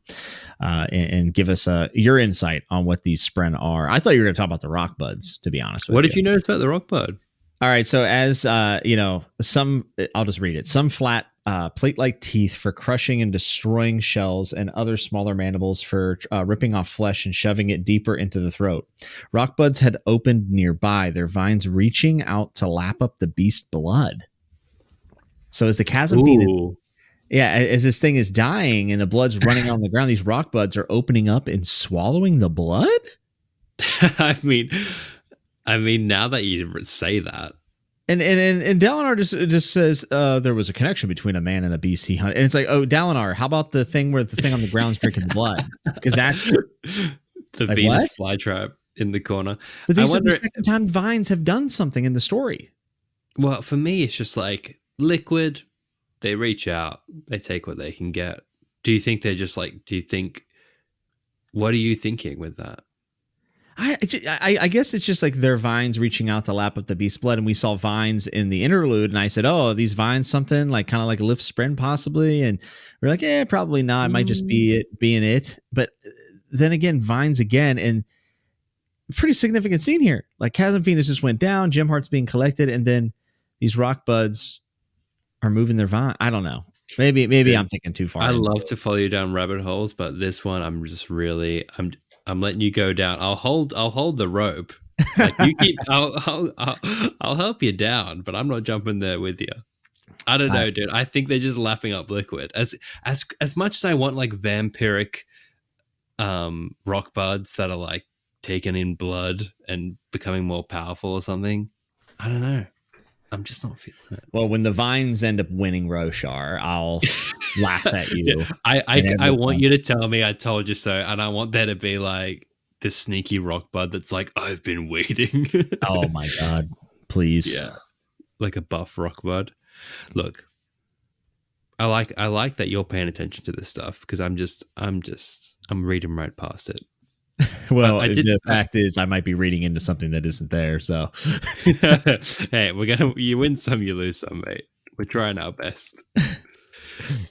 and give us your insight on what these spren are. I thought you were going to talk about the rockbuds, to be honest with you. What did you notice about the rockbud? All right. So as I'll just read it. Some flat plate-like teeth for crushing and destroying shells, and other smaller mandibles for ripping off flesh and shoving it deeper into the throat. Rockbuds had opened nearby, their vines reaching out to lap up the beast blood. So as the chasm fiend, as this thing is dying and the blood's running on the ground, these rockbuds are opening up and swallowing the blood. I mean, now that you say that, and Dalinar just says there was a connection between a man and a beast he hunted, and it's like, oh, Dalinar, how about the thing where the thing on the ground's drinking blood? Because that's the like, Venus flytrap in the corner. But these are the second time vines have done something in the story. Well, for me, it's just like liquid. They reach out, they take what they can get. Do you think they're just like? What are you thinking with that? I guess it's just like their vines reaching out to lap up the beast's blood, and we saw vines in the interlude, and I said, oh, these vines something like kind of like a lift spren possibly, and we're like, yeah, probably not. It might just be it being it. But then again, vines again, and pretty significant scene here. Like Chasm Phoenix just went down, Gem Heart's being collected, and then these rock buds are moving their vine. I don't know. Maybe I'm thinking too far. I love to follow you down rabbit holes, but this one I'm just really I'm letting you go down. I'll hold the rope. Like you keep I'll help you down, but I'm not jumping there with you. I don't know, dude. I think they're just lapping up liquid. As much as I want like vampiric rock buds that are like taken in blood and becoming more powerful or something. I don't know. I'm just not feeling it. Well, when the vines end up winning Roshar, I'll laugh at you. I want you to tell me I told you so, and I want there to be like this sneaky rock bud that's like, I've been waiting. Oh my god, please. Yeah. Like a buff rock bud. Look, I like that you're paying attention to this stuff because I'm reading right past it. Well, the fact is, I might be reading into something that isn't there. So, hey, you win some, you lose some, mate. We're trying our best.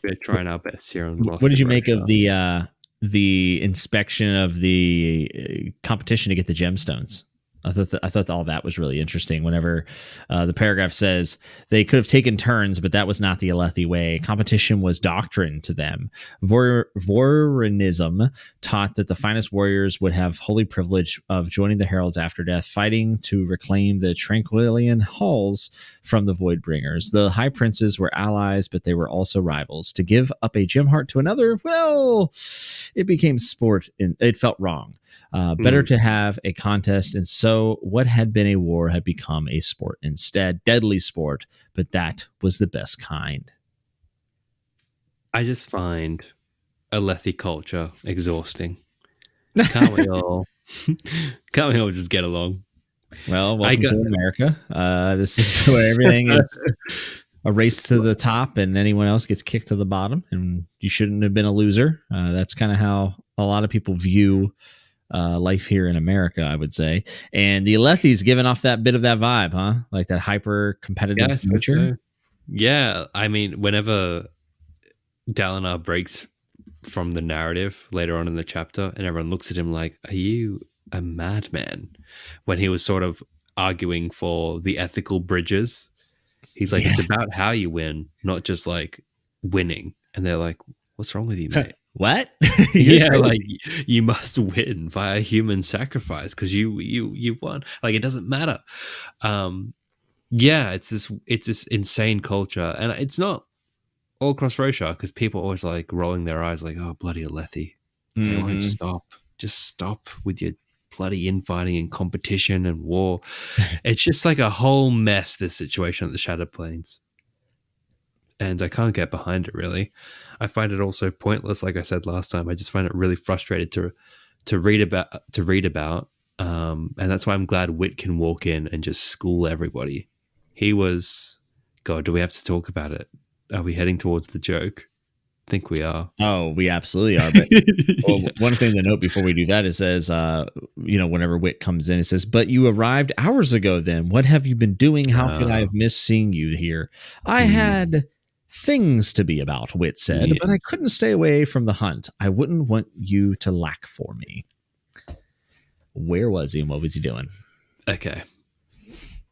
We're trying our best here on Lost. What did you make of the inspection of the competition to get the gemstones? I thought all that was really interesting. Whenever the paragraph says they could have taken turns, but that was not the Alethi way. Competition was doctrine to them. Vorinism taught that the finest warriors would have holy privilege of joining the Heralds after death, fighting to reclaim the Tranquillian halls from the Voidbringers. The High Princes were allies, but they were also rivals. To give up a gem heart to another, well, it became sport. It felt wrong. Better to have a contest, and so what had been a war had become a sport instead. Deadly sport, but that was the best kind. I just find Alethi culture exhausting. Can't we all just get along? Well, welcome to America. This is where everything is a race to the top, and anyone else gets kicked to the bottom, and you shouldn't have been a loser. That's kind of how a lot of people view life here in America, I would say. And the Alethi's giving off that bit of that vibe, huh? Like that hyper competitive nature. So. Yeah, I mean, whenever Dalinar breaks from the narrative later on in the chapter, and everyone looks at him like, "Are you a madman?" When he was sort of arguing for the ethical bridges, he's like, "It's about how you win, not just like winning." And they're like, "What's wrong with you, mate?" What? Yeah, like you must win via human sacrifice because you won. Like it doesn't matter. Yeah, it's this insane culture, and it's not all across Roshar because people are always like rolling their eyes, like, "Oh, bloody Alethi, they won't stop. Just stop with your bloody infighting and competition and war." It's just like a whole mess. This situation at the Shattered Plains, and I can't get behind it really. I find it also pointless. Like I said last time, I just find it really frustrated to read about. And that's why I'm glad Wit can walk in and just school everybody. He was, God, do we have to talk about it? Are we heading towards the joke? I think we are. Oh, we absolutely are. But one thing to note before we do that, it says, whenever Wit comes in, it says, "But you arrived hours ago then. What have you been doing? How could I have missed seeing you here? I had things to be about," Wit said, "but I couldn't stay away from the hunt. I wouldn't want you to lack for me." Where was he and what was he doing? Okay.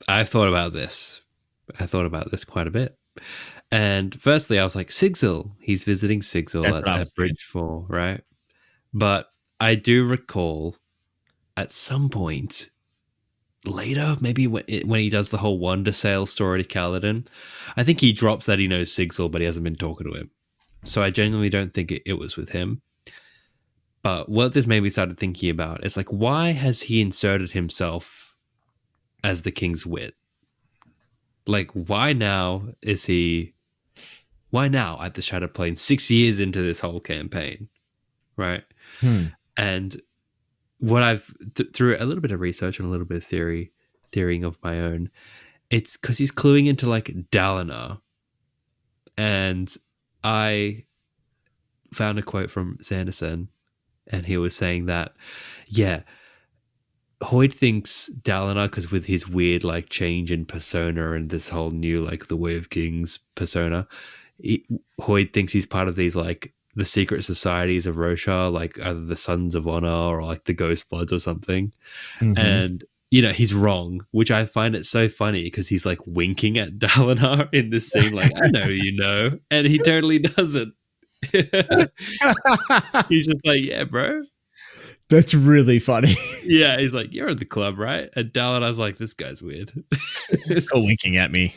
I thought about this quite a bit. And firstly, I was like, Sigzil. He's visiting Sigzil at Bridge 4, right? But I do recall at some point later, maybe when he does the whole Wonder Sail story to Kaladin, I think he drops that he knows Sigzil, but he hasn't been talking to him. So I genuinely don't think it was with him. But what this made me started thinking about is like, why has he inserted himself as the king's wit? Like, why now at the Shattered Plains 6 years into this whole campaign, right? And what I've through a little bit of research and a little bit of theorying of my own, it's because he's cluing into like Dalinar, and I found a quote from Sanderson, and he was saying that, yeah, Hoid thinks Dalinar, because with his weird like change in persona and this whole new like the Way of Kings persona, Hoid thinks he's part of these like the secret societies of Roshar, like either the Sons of Honor or like the Ghost Bloods or something. And he's wrong, which I find it so funny because he's like winking at Dalinar in this scene, like, I know, and he totally doesn't. He's just like, yeah, bro. That's really funny. Yeah, he's like, you're at the club, right? And Dalinar's like, this guy's weird. Winking at me.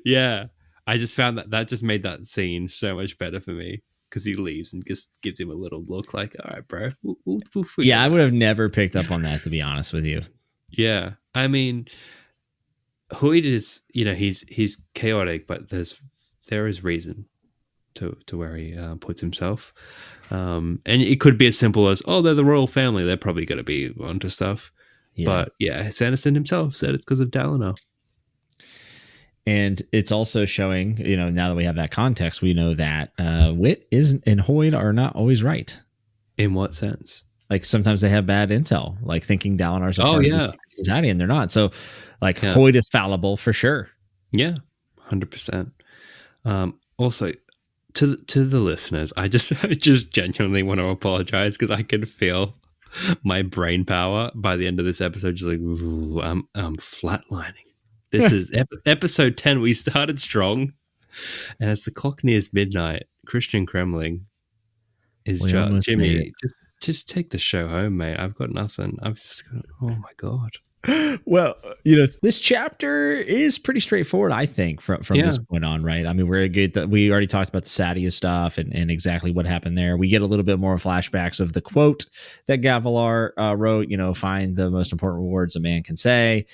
Yeah. I just found that just made that scene so much better for me because he leaves and just gives him a little look like, all right, bro. We'll yeah, I would have never picked up on that, to be honest with you. Yeah. I mean, Hoid is, he's chaotic, but there is reason to where he puts himself. And it could be as simple as, oh, they're the royal family, they're probably going to be onto stuff. Yeah. But yeah, Sanderson himself said it's because of Dalinar. And it's also showing, now that we have that context, we know that Wit and Hoid are not always right. In what sense? Like sometimes they have bad intel, like thinking Dalinar's a part of the society, and they're not. So like Hoid is fallible for sure. Yeah, 100%. Also, to the listeners, I just genuinely want to apologize because I can feel my brain power by the end of this episode just like, I'm flatlining. This is episode 10. We started strong, and as the clock nears midnight, Christian Kremling is just Jimmy. Just take the show home, mate. I've got nothing. I've just got, oh my god. Well, this chapter is pretty straightforward, I think, from this point on, right? I mean, we already talked about the Sadeas stuff and exactly what happened there. We get a little bit more flashbacks of the quote that Gavilar wrote, find the most important words a man can say.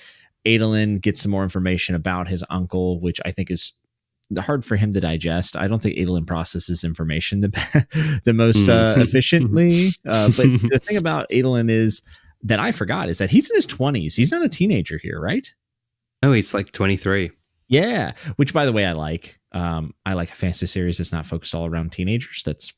Adolin gets some more information about his uncle, which I think is hard for him to digest. I don't think Adolin processes information the most efficiently. But the thing about Adolin is that I forgot is that he's in his 20s. He's not a teenager here, right? Oh, he's like 23. Yeah, which by the way, I like. I like a fantasy series that's not focused all around teenagers. That's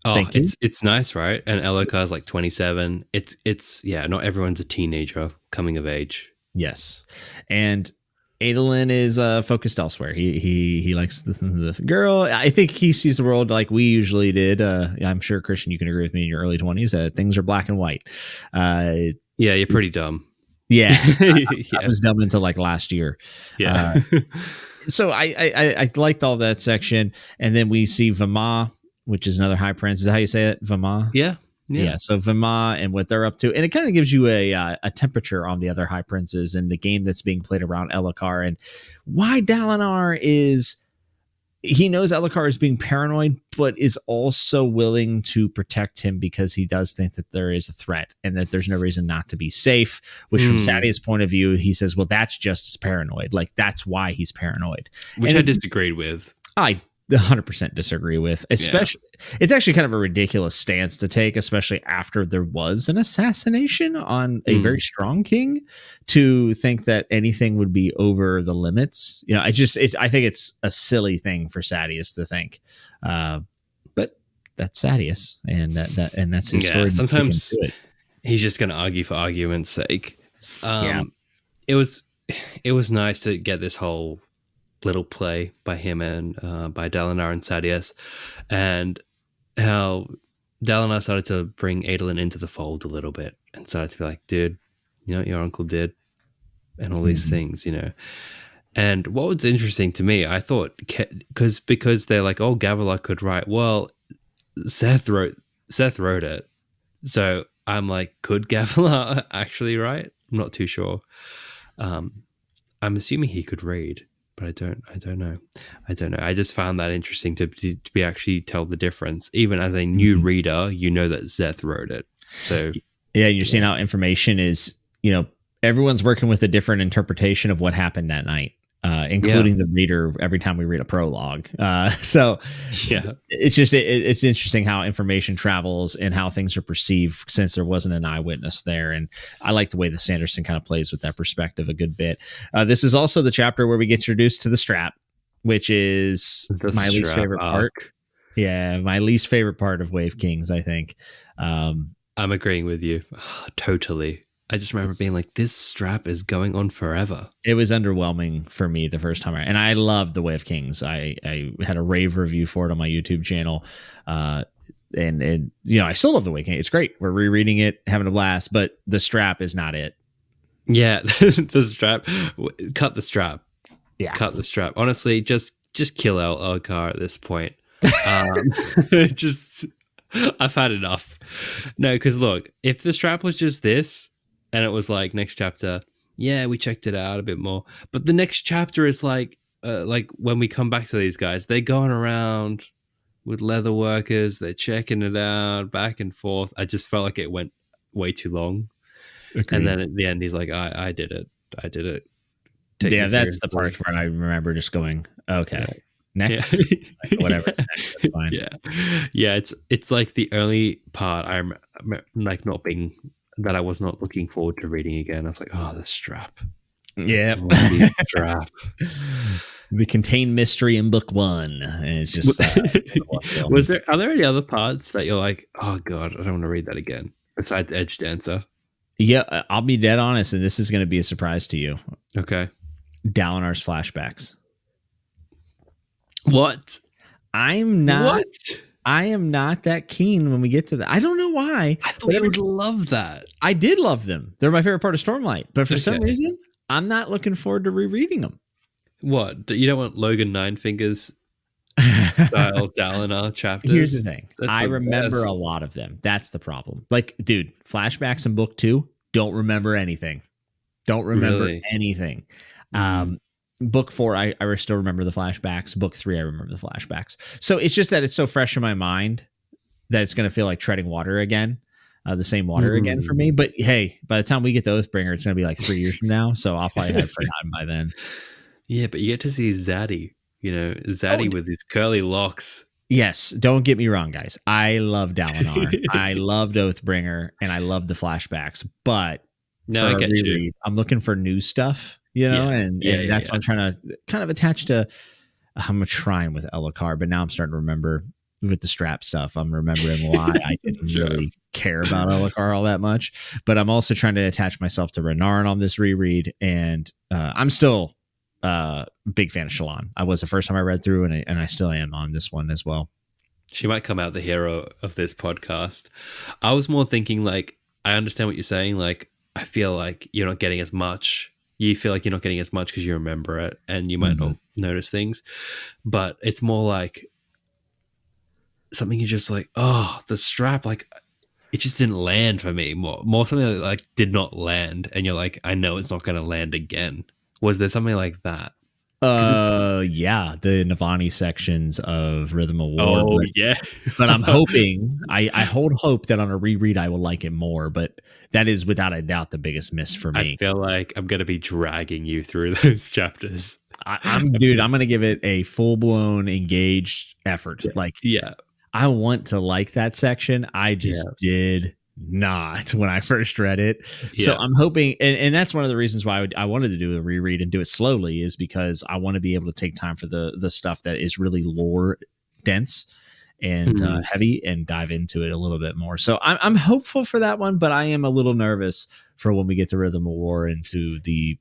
it's nice, right? And Elokar's like 27. It's not everyone's a teenager coming of age. Yes, and Adolin is focused elsewhere. He likes the girl. I think he sees the world like we usually did. I'm sure, Christian, you can agree with me in your early 20s. Things are black and white. Yeah, you're pretty dumb. Yeah, I was dumb until like last year. Yeah. So I liked all that section, and then we see Vama, which is another high prince. Is that how you say it, Vama? Yeah. Yeah, so Vima and what they're up to, and it kind of gives you a temperature on the other high princes and the game that's being played around Elhokar, and why Dalinar is. He knows Elhokar is being paranoid, but is also willing to protect him because he does think that there is a threat and that there's no reason not to be safe. Which, from Sadeas' point of view, he says, "Well, that's just as paranoid. Like that's why he's paranoid." Which I disagreed with. I 100% disagree with. Especially, it's actually kind of a ridiculous stance to take, especially after there was an assassination on a very strong king. To think that anything would be over the limits, I think it's a silly thing for Sadeas to think. But that's Sadeas, and that's his story. Sometimes he's just going to argue for argument's sake. It was nice to get this whole little play by him and by Dalinar and Sadeas, and how Dalinar started to bring Adolin into the fold a little bit and started to be like, dude, your uncle did, and all these things, And what was interesting to me, I thought, because they're like, oh, Gavilar could write. Well, Seth wrote it, so I'm like, could Gavilar actually write? I'm not too sure. I'm assuming he could read, but I don't know. I just found that interesting to be actually tell the difference. Even as a new reader, that Seth wrote it. So yeah, you're seeing how information is, everyone's working with a different interpretation of what happened that night, including the reader every time we read a prologue. So it's just, it's interesting how information travels and how things are perceived since there wasn't an eyewitness there. And I like the way that Sanderson kind of plays with that perspective a good bit. This is also the chapter where we get introduced to the strap, which is my least favorite part. Yeah, my least favorite part of Wave Kings, I think. I'm agreeing with you. Totally. I just remember being like, this strap is going on forever. It was underwhelming for me the first time. And I loved The Way of Kings. I had a rave review for it on my YouTube channel. And I still love The Way of Kings. It's great. We're rereading it, having a blast, but the strap is not it. Yeah, the strap. Cut the strap. Yeah. Cut the strap. Honestly, just kill Elhokar at this point. I've had enough. No, because look, if the strap was just this, and it was like next chapter, we checked it out a bit more. But the next chapter is like when we come back to these guys, they're going around with leather workers, they're checking it out back and forth. I just felt like it went way too long. Agreed. And then at the end, he's like, I did it. Yeah, that's the part where I remember just going, okay. Next, whatever. That's fine. Yeah. It's like the only part I'm like that I was not looking forward to reading again. I was like, oh, the strap. Yeah, strap. The contained mystery in book 1, and it's just. Are there any other parts that you're like, oh god, I don't want to read that again besides Edge Dancer? Yeah, I'll be dead honest, and this is going to be a surprise to you. Okay, Dalinar's flashbacks. What? I am not that keen when we get to that. I don't know why. I thought you would love that. I did love them. They're my favorite part of Stormlight. But for some reason, I'm not looking forward to rereading them. What? You don't want Logan Nine Fingers style Dalinar chapters? Here's the thing. I remember a lot of them. That's the problem. Like, dude, flashbacks in book 2, don't remember anything. Don't remember anything. Book 4, I still remember the flashbacks. Book 3, I remember the flashbacks. So it's just that it's so fresh in my mind that it's going to feel like treading water again, the same water again for me. But hey, by the time we get to Oathbringer, it's going to be like 3 years from now. So I'll probably have forgotten by then. Yeah, but you get to see Zaddy, with his curly locks. Yes, don't get me wrong, guys. I love Dalinar. I loved Oathbringer, and I loved the flashbacks. But no, I get you. I'm looking for new stuff. And that's what I'm trying to kind of attach to. I'm trying with Elhokar, but now I'm starting to remember with the strap stuff. I'm remembering why I didn't really care about Elhokar all that much. But I'm also trying to attach myself to Renarin on this reread, and I'm still a big fan of Shallan. I was the first time I read through, and I still am on this one as well. She might come out the hero of this podcast. I was more thinking like, I understand what you're saying. Like, I feel like you're not getting as much. You feel like you're not getting as much because you remember it and you might not notice things, but it's more like something you're just like, oh, the strap, like it just didn't land for me. More something that like did not land, and you're like, I know it's not going to land again. Was there something like that? Yeah, the Navani sections of Rhythm of War. Oh yeah, but I'm hoping I hold hope that on a reread I will like it more. But that is without a doubt the biggest miss for me. I feel like I'm going to be dragging you through those chapters. I'm going to give it a full blown engaged effort. Yeah. Like, yeah, I want to like that section. I just did not when I first read it. So I'm hoping, and that's one of the reasons why I wanted to do a reread and do it slowly, is because I want to be able to take time for the stuff that is really lore dense and heavy, and dive into it a little bit more. So I'm hopeful for that one, but I am a little nervous for when we get to Rhythm of War into the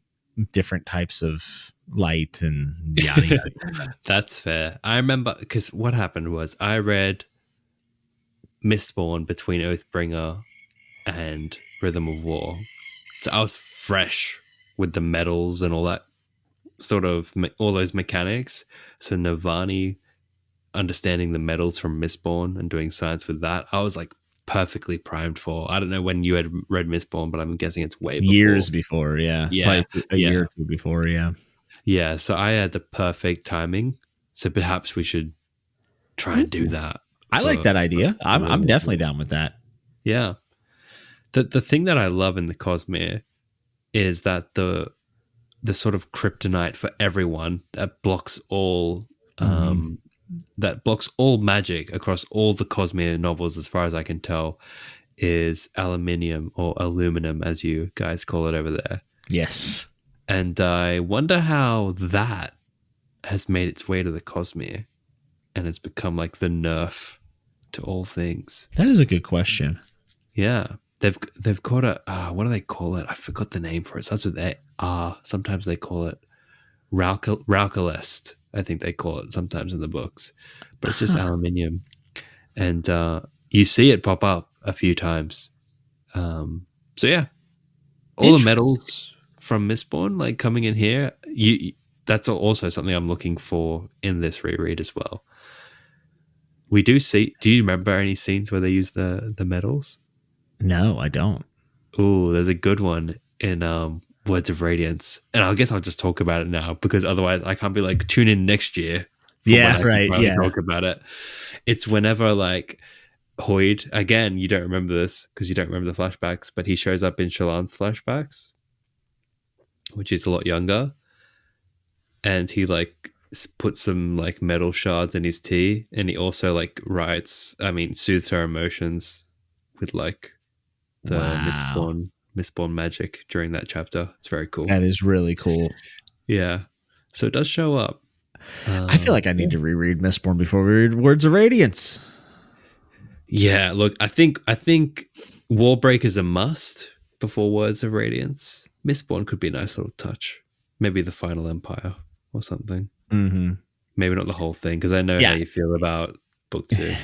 different types of light and yada yada. That's fair. I remember because what happened was I read Mistborn between Oathbringer and Rhythm of War, so I was fresh with the metals and all that sort of all those mechanics. So Navani, understanding the metals from Mistborn and doing science with that, I was like perfectly primed for. I don't know when you had read Mistborn, but I'm guessing it's way years before. Yeah. Probably a year or two before. Yeah. So I had the perfect timing. So perhaps we should try and do that. I like that idea. I'm definitely down with that. Yeah. The thing that I love in the Cosmere is that the sort of kryptonite for everyone that blocks all magic across all the Cosmere novels, as far as I can tell, is aluminium, or aluminum as you guys call it over there. Yes. And I wonder how that has made its way to the Cosmere and it's become like the nerf to all things. That is a good question. Yeah. They've called it, what do they call it? I forgot the name for it. It starts with A. Sometimes they call it Raukalest. I think they call it sometimes in the books. But it's just aluminium. And you see it pop up a few times. So yeah. All the metals from Mistborn like coming in here, that's also something I'm looking for in this reread as well. We do see, do you remember any scenes where they use the metals? No, I don't. Oh, there's a good one in Words of Radiance. And I guess I'll just talk about it now, because otherwise I can't be like, tune in next year. Talk about it. It's whenever like Hoid, again, you don't remember this because you don't remember the flashbacks, but he shows up in Shallan's flashbacks, which is a lot younger. And he like puts some like metal shards in his tea. And he also like soothes her emotions with like the Mistborn magic during that chapter. It's very cool. That is really cool. Yeah. So it does show up. I feel like I need to reread Mistborn before we read Words of Radiance. Yeah, look, I think Warbreak is a must before Words of Radiance. Mistborn could be a nice little touch. Maybe the Final Empire or something. Mm-hmm. Maybe not the whole thing, because I know how you feel about book 2.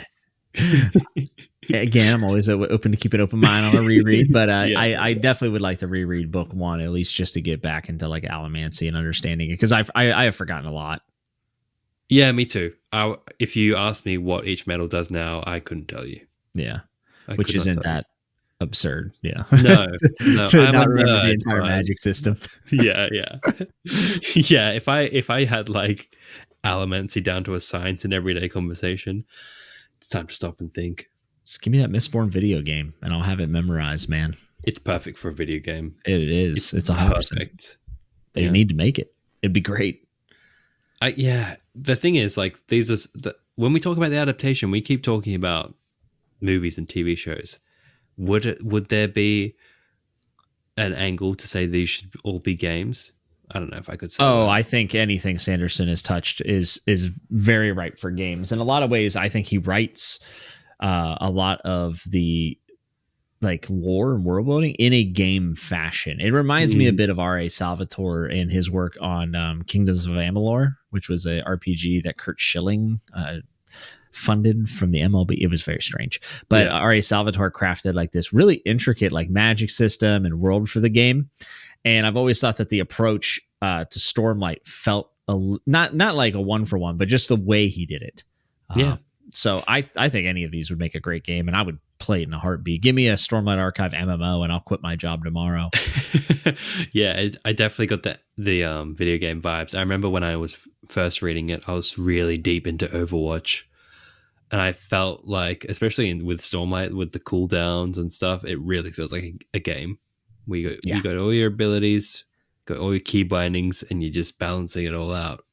Again, I'm always open to keep an open mind on a reread, but I definitely would like to reread book 1, at least just to get back into like Allomancy and understanding it, because I have forgotten a lot. Yeah, me too. If you asked me what each metal does now, I couldn't tell you. Yeah, which isn't that absurd. Yeah, no. To not remember the entire magic system. yeah. Yeah. If I had like Allomancy down to a science in everyday conversation, it's time to stop and think. Just give me that Mistborn video game, and I'll have it memorized, man. It's perfect for a video game. It is. It's 100%. Perfect. They need to make it. It'd be great. The thing is, like, when we talk about the adaptation, we keep talking about movies and TV shows. Would there be an angle to say these should all be games? I don't know if I could say. Oh, that. I think anything Sanderson has touched is very ripe for games. In a lot of ways, I think he writes a lot of the like lore and world building in a game fashion. It reminds me a bit of R.A. Salvatore and his work on Kingdoms of Amalur, which was a RPG that Kurt Schilling funded from the MLB. It was very strange, but R.A. Salvatore crafted like this really intricate like magic system and world for the game. And I've always thought that the approach to Stormlight felt not like a 1-for-1, but just the way he did it. So I think any of these would make a great game, and I would play it in a heartbeat. Give me a Stormlight Archive MMO, and I'll quit my job tomorrow. Yeah, I definitely got the video game vibes. I remember when I was first reading it, I was really deep into Overwatch, and I felt like, especially with Stormlight, with the cooldowns and stuff, it really feels like a game. You got all your abilities, got all your key bindings, and you're just balancing it all out.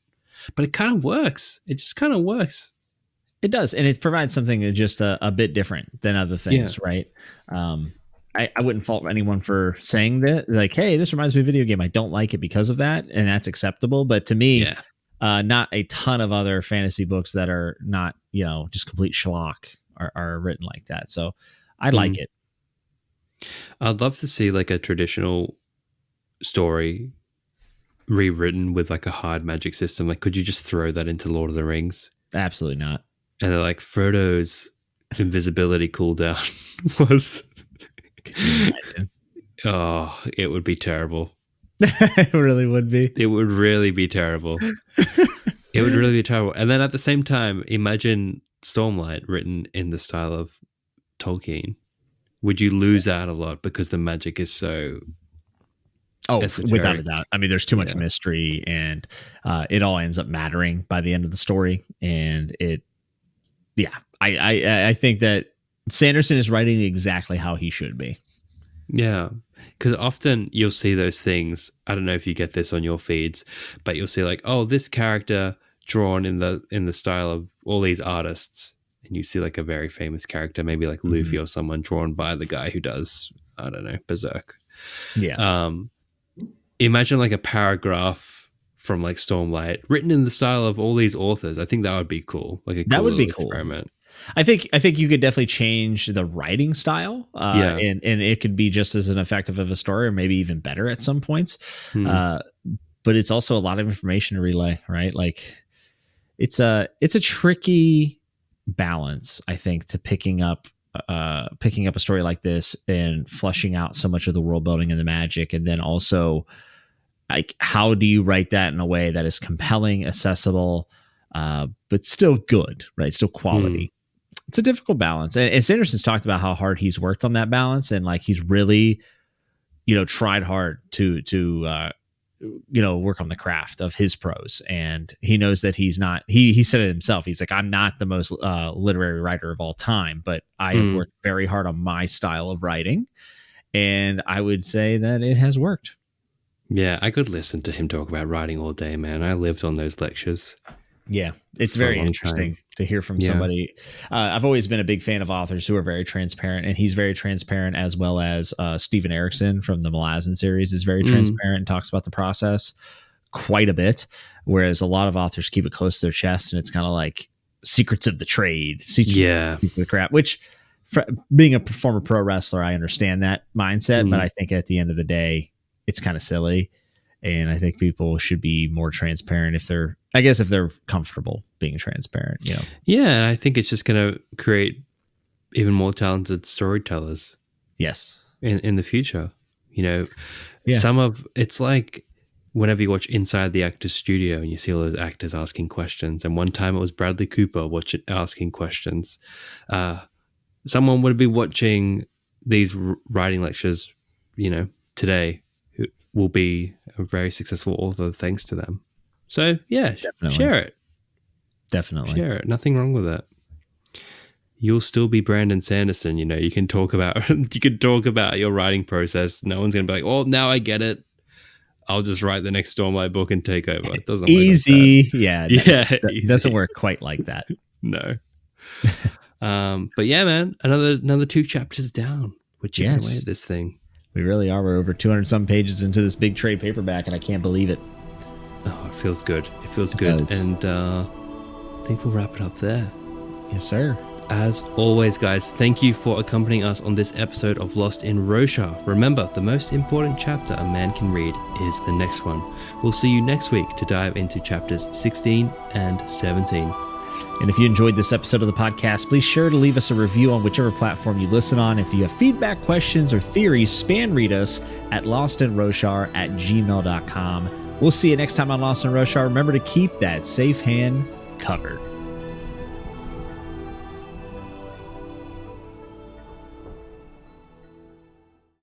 But it kind of works. It just kind of works. It does, and it provides something just a bit different than other things, right? I wouldn't fault anyone for saying that, like, hey, this reminds me of a video game. I don't like it because of that, and that's acceptable. But to me, not a ton of other fantasy books that are not, just complete schlock are written like that. So I like it. I'd love to see like a traditional story rewritten with like a hard magic system. Like, could you just throw that into Lord of the Rings? Absolutely not. And they're like, Frodo's invisibility cooldown was oh, it would be terrible. It really would be. It would really be terrible. It would really be terrible. And then at the same time, imagine Stormlight written in the style of Tolkien. Would you lose out a lot because the magic is so esoteric? Without a doubt. I mean, there's too much mystery, and it all ends up mattering by the end of the story. And I think that Sanderson is writing exactly how he should be. Yeah. Because often you'll see those things. I don't know if you get this on your feeds, but you'll see like, oh, this character drawn in the style of all these artists. And you see like a very famous character, maybe like Luffy or someone, drawn by the guy who does, I don't know, Berserk. Yeah. Imagine like a paragraph from like Stormlight written in the style of all these authors. I think that would be cool. Like that would be cool experiment. I think you could definitely change the writing style, and it could be just as an effective of a story, or maybe even better at some points. But it's also a lot of information to relay, right? Like it's a tricky balance, I think, to picking up a story like this and fleshing out so much of the world building and the magic, and then also like how do you write that in a way that is compelling, accessible, but still good, right? Still quality. It's a difficult balance. And Sanderson's talked about how hard he's worked on that balance, and like he's really, tried hard to work on the craft of his prose. And he knows that he's not, he said it himself. He's like, I'm not the most literary writer of all time, but I have worked very hard on my style of writing. And I would say that it has worked. Yeah, I could listen to him talk about writing all day, man. I lived on those lectures. Yeah, it's very interesting to hear from somebody. I've always been a big fan of authors who are very transparent, and he's very transparent, as well as Steven Erikson from the Malazan series is very transparent and talks about the process quite a bit, whereas a lot of authors keep it close to their chest, and it's kind of like secrets of the trade, secrets of the crap, which being a former pro wrestler, I understand that mindset, but I think at the end of the day, it's kind of silly. And I think people should be more transparent if they're comfortable being transparent, Yeah, I think it's just going to create even more talented storytellers. Yes. In the future, it's like whenever you watch Inside the Actor's Studio and you see all those actors asking questions. And one time it was Bradley Cooper asking questions. Someone would be watching these writing lectures, today, will be a very successful author thanks to them. So yeah, definitely. Share it. Definitely. Share it. Nothing wrong with that. You'll still be Brandon Sanderson. You can talk about your writing process. No one's going to be like, oh, now I get it. I'll just write the next Stormlight book and take over. It doesn't easy. Work like that. Yeah. It doesn't work quite like that. No. But yeah, man, another 2 chapters down. We're chipping away at this thing. We really are. We're over 200 some pages into this big trade paperback, and I can't believe it. Oh, it feels good. It feels good. And I think we'll wrap it up there. Yes, sir. As always, guys, thank you for accompanying us on this episode of Lost in Roshar. Remember, the most important chapter a man can read is the next one. We'll see you next week to dive into chapters 16 and 17. And if you enjoyed this episode of the podcast, please sure to leave us a review on whichever platform you listen on. If you have feedback, questions, or theories, spam read us at lostandroshar@gmail.com. We'll see you next time on Lost in Roshar. Remember to keep that safe hand covered.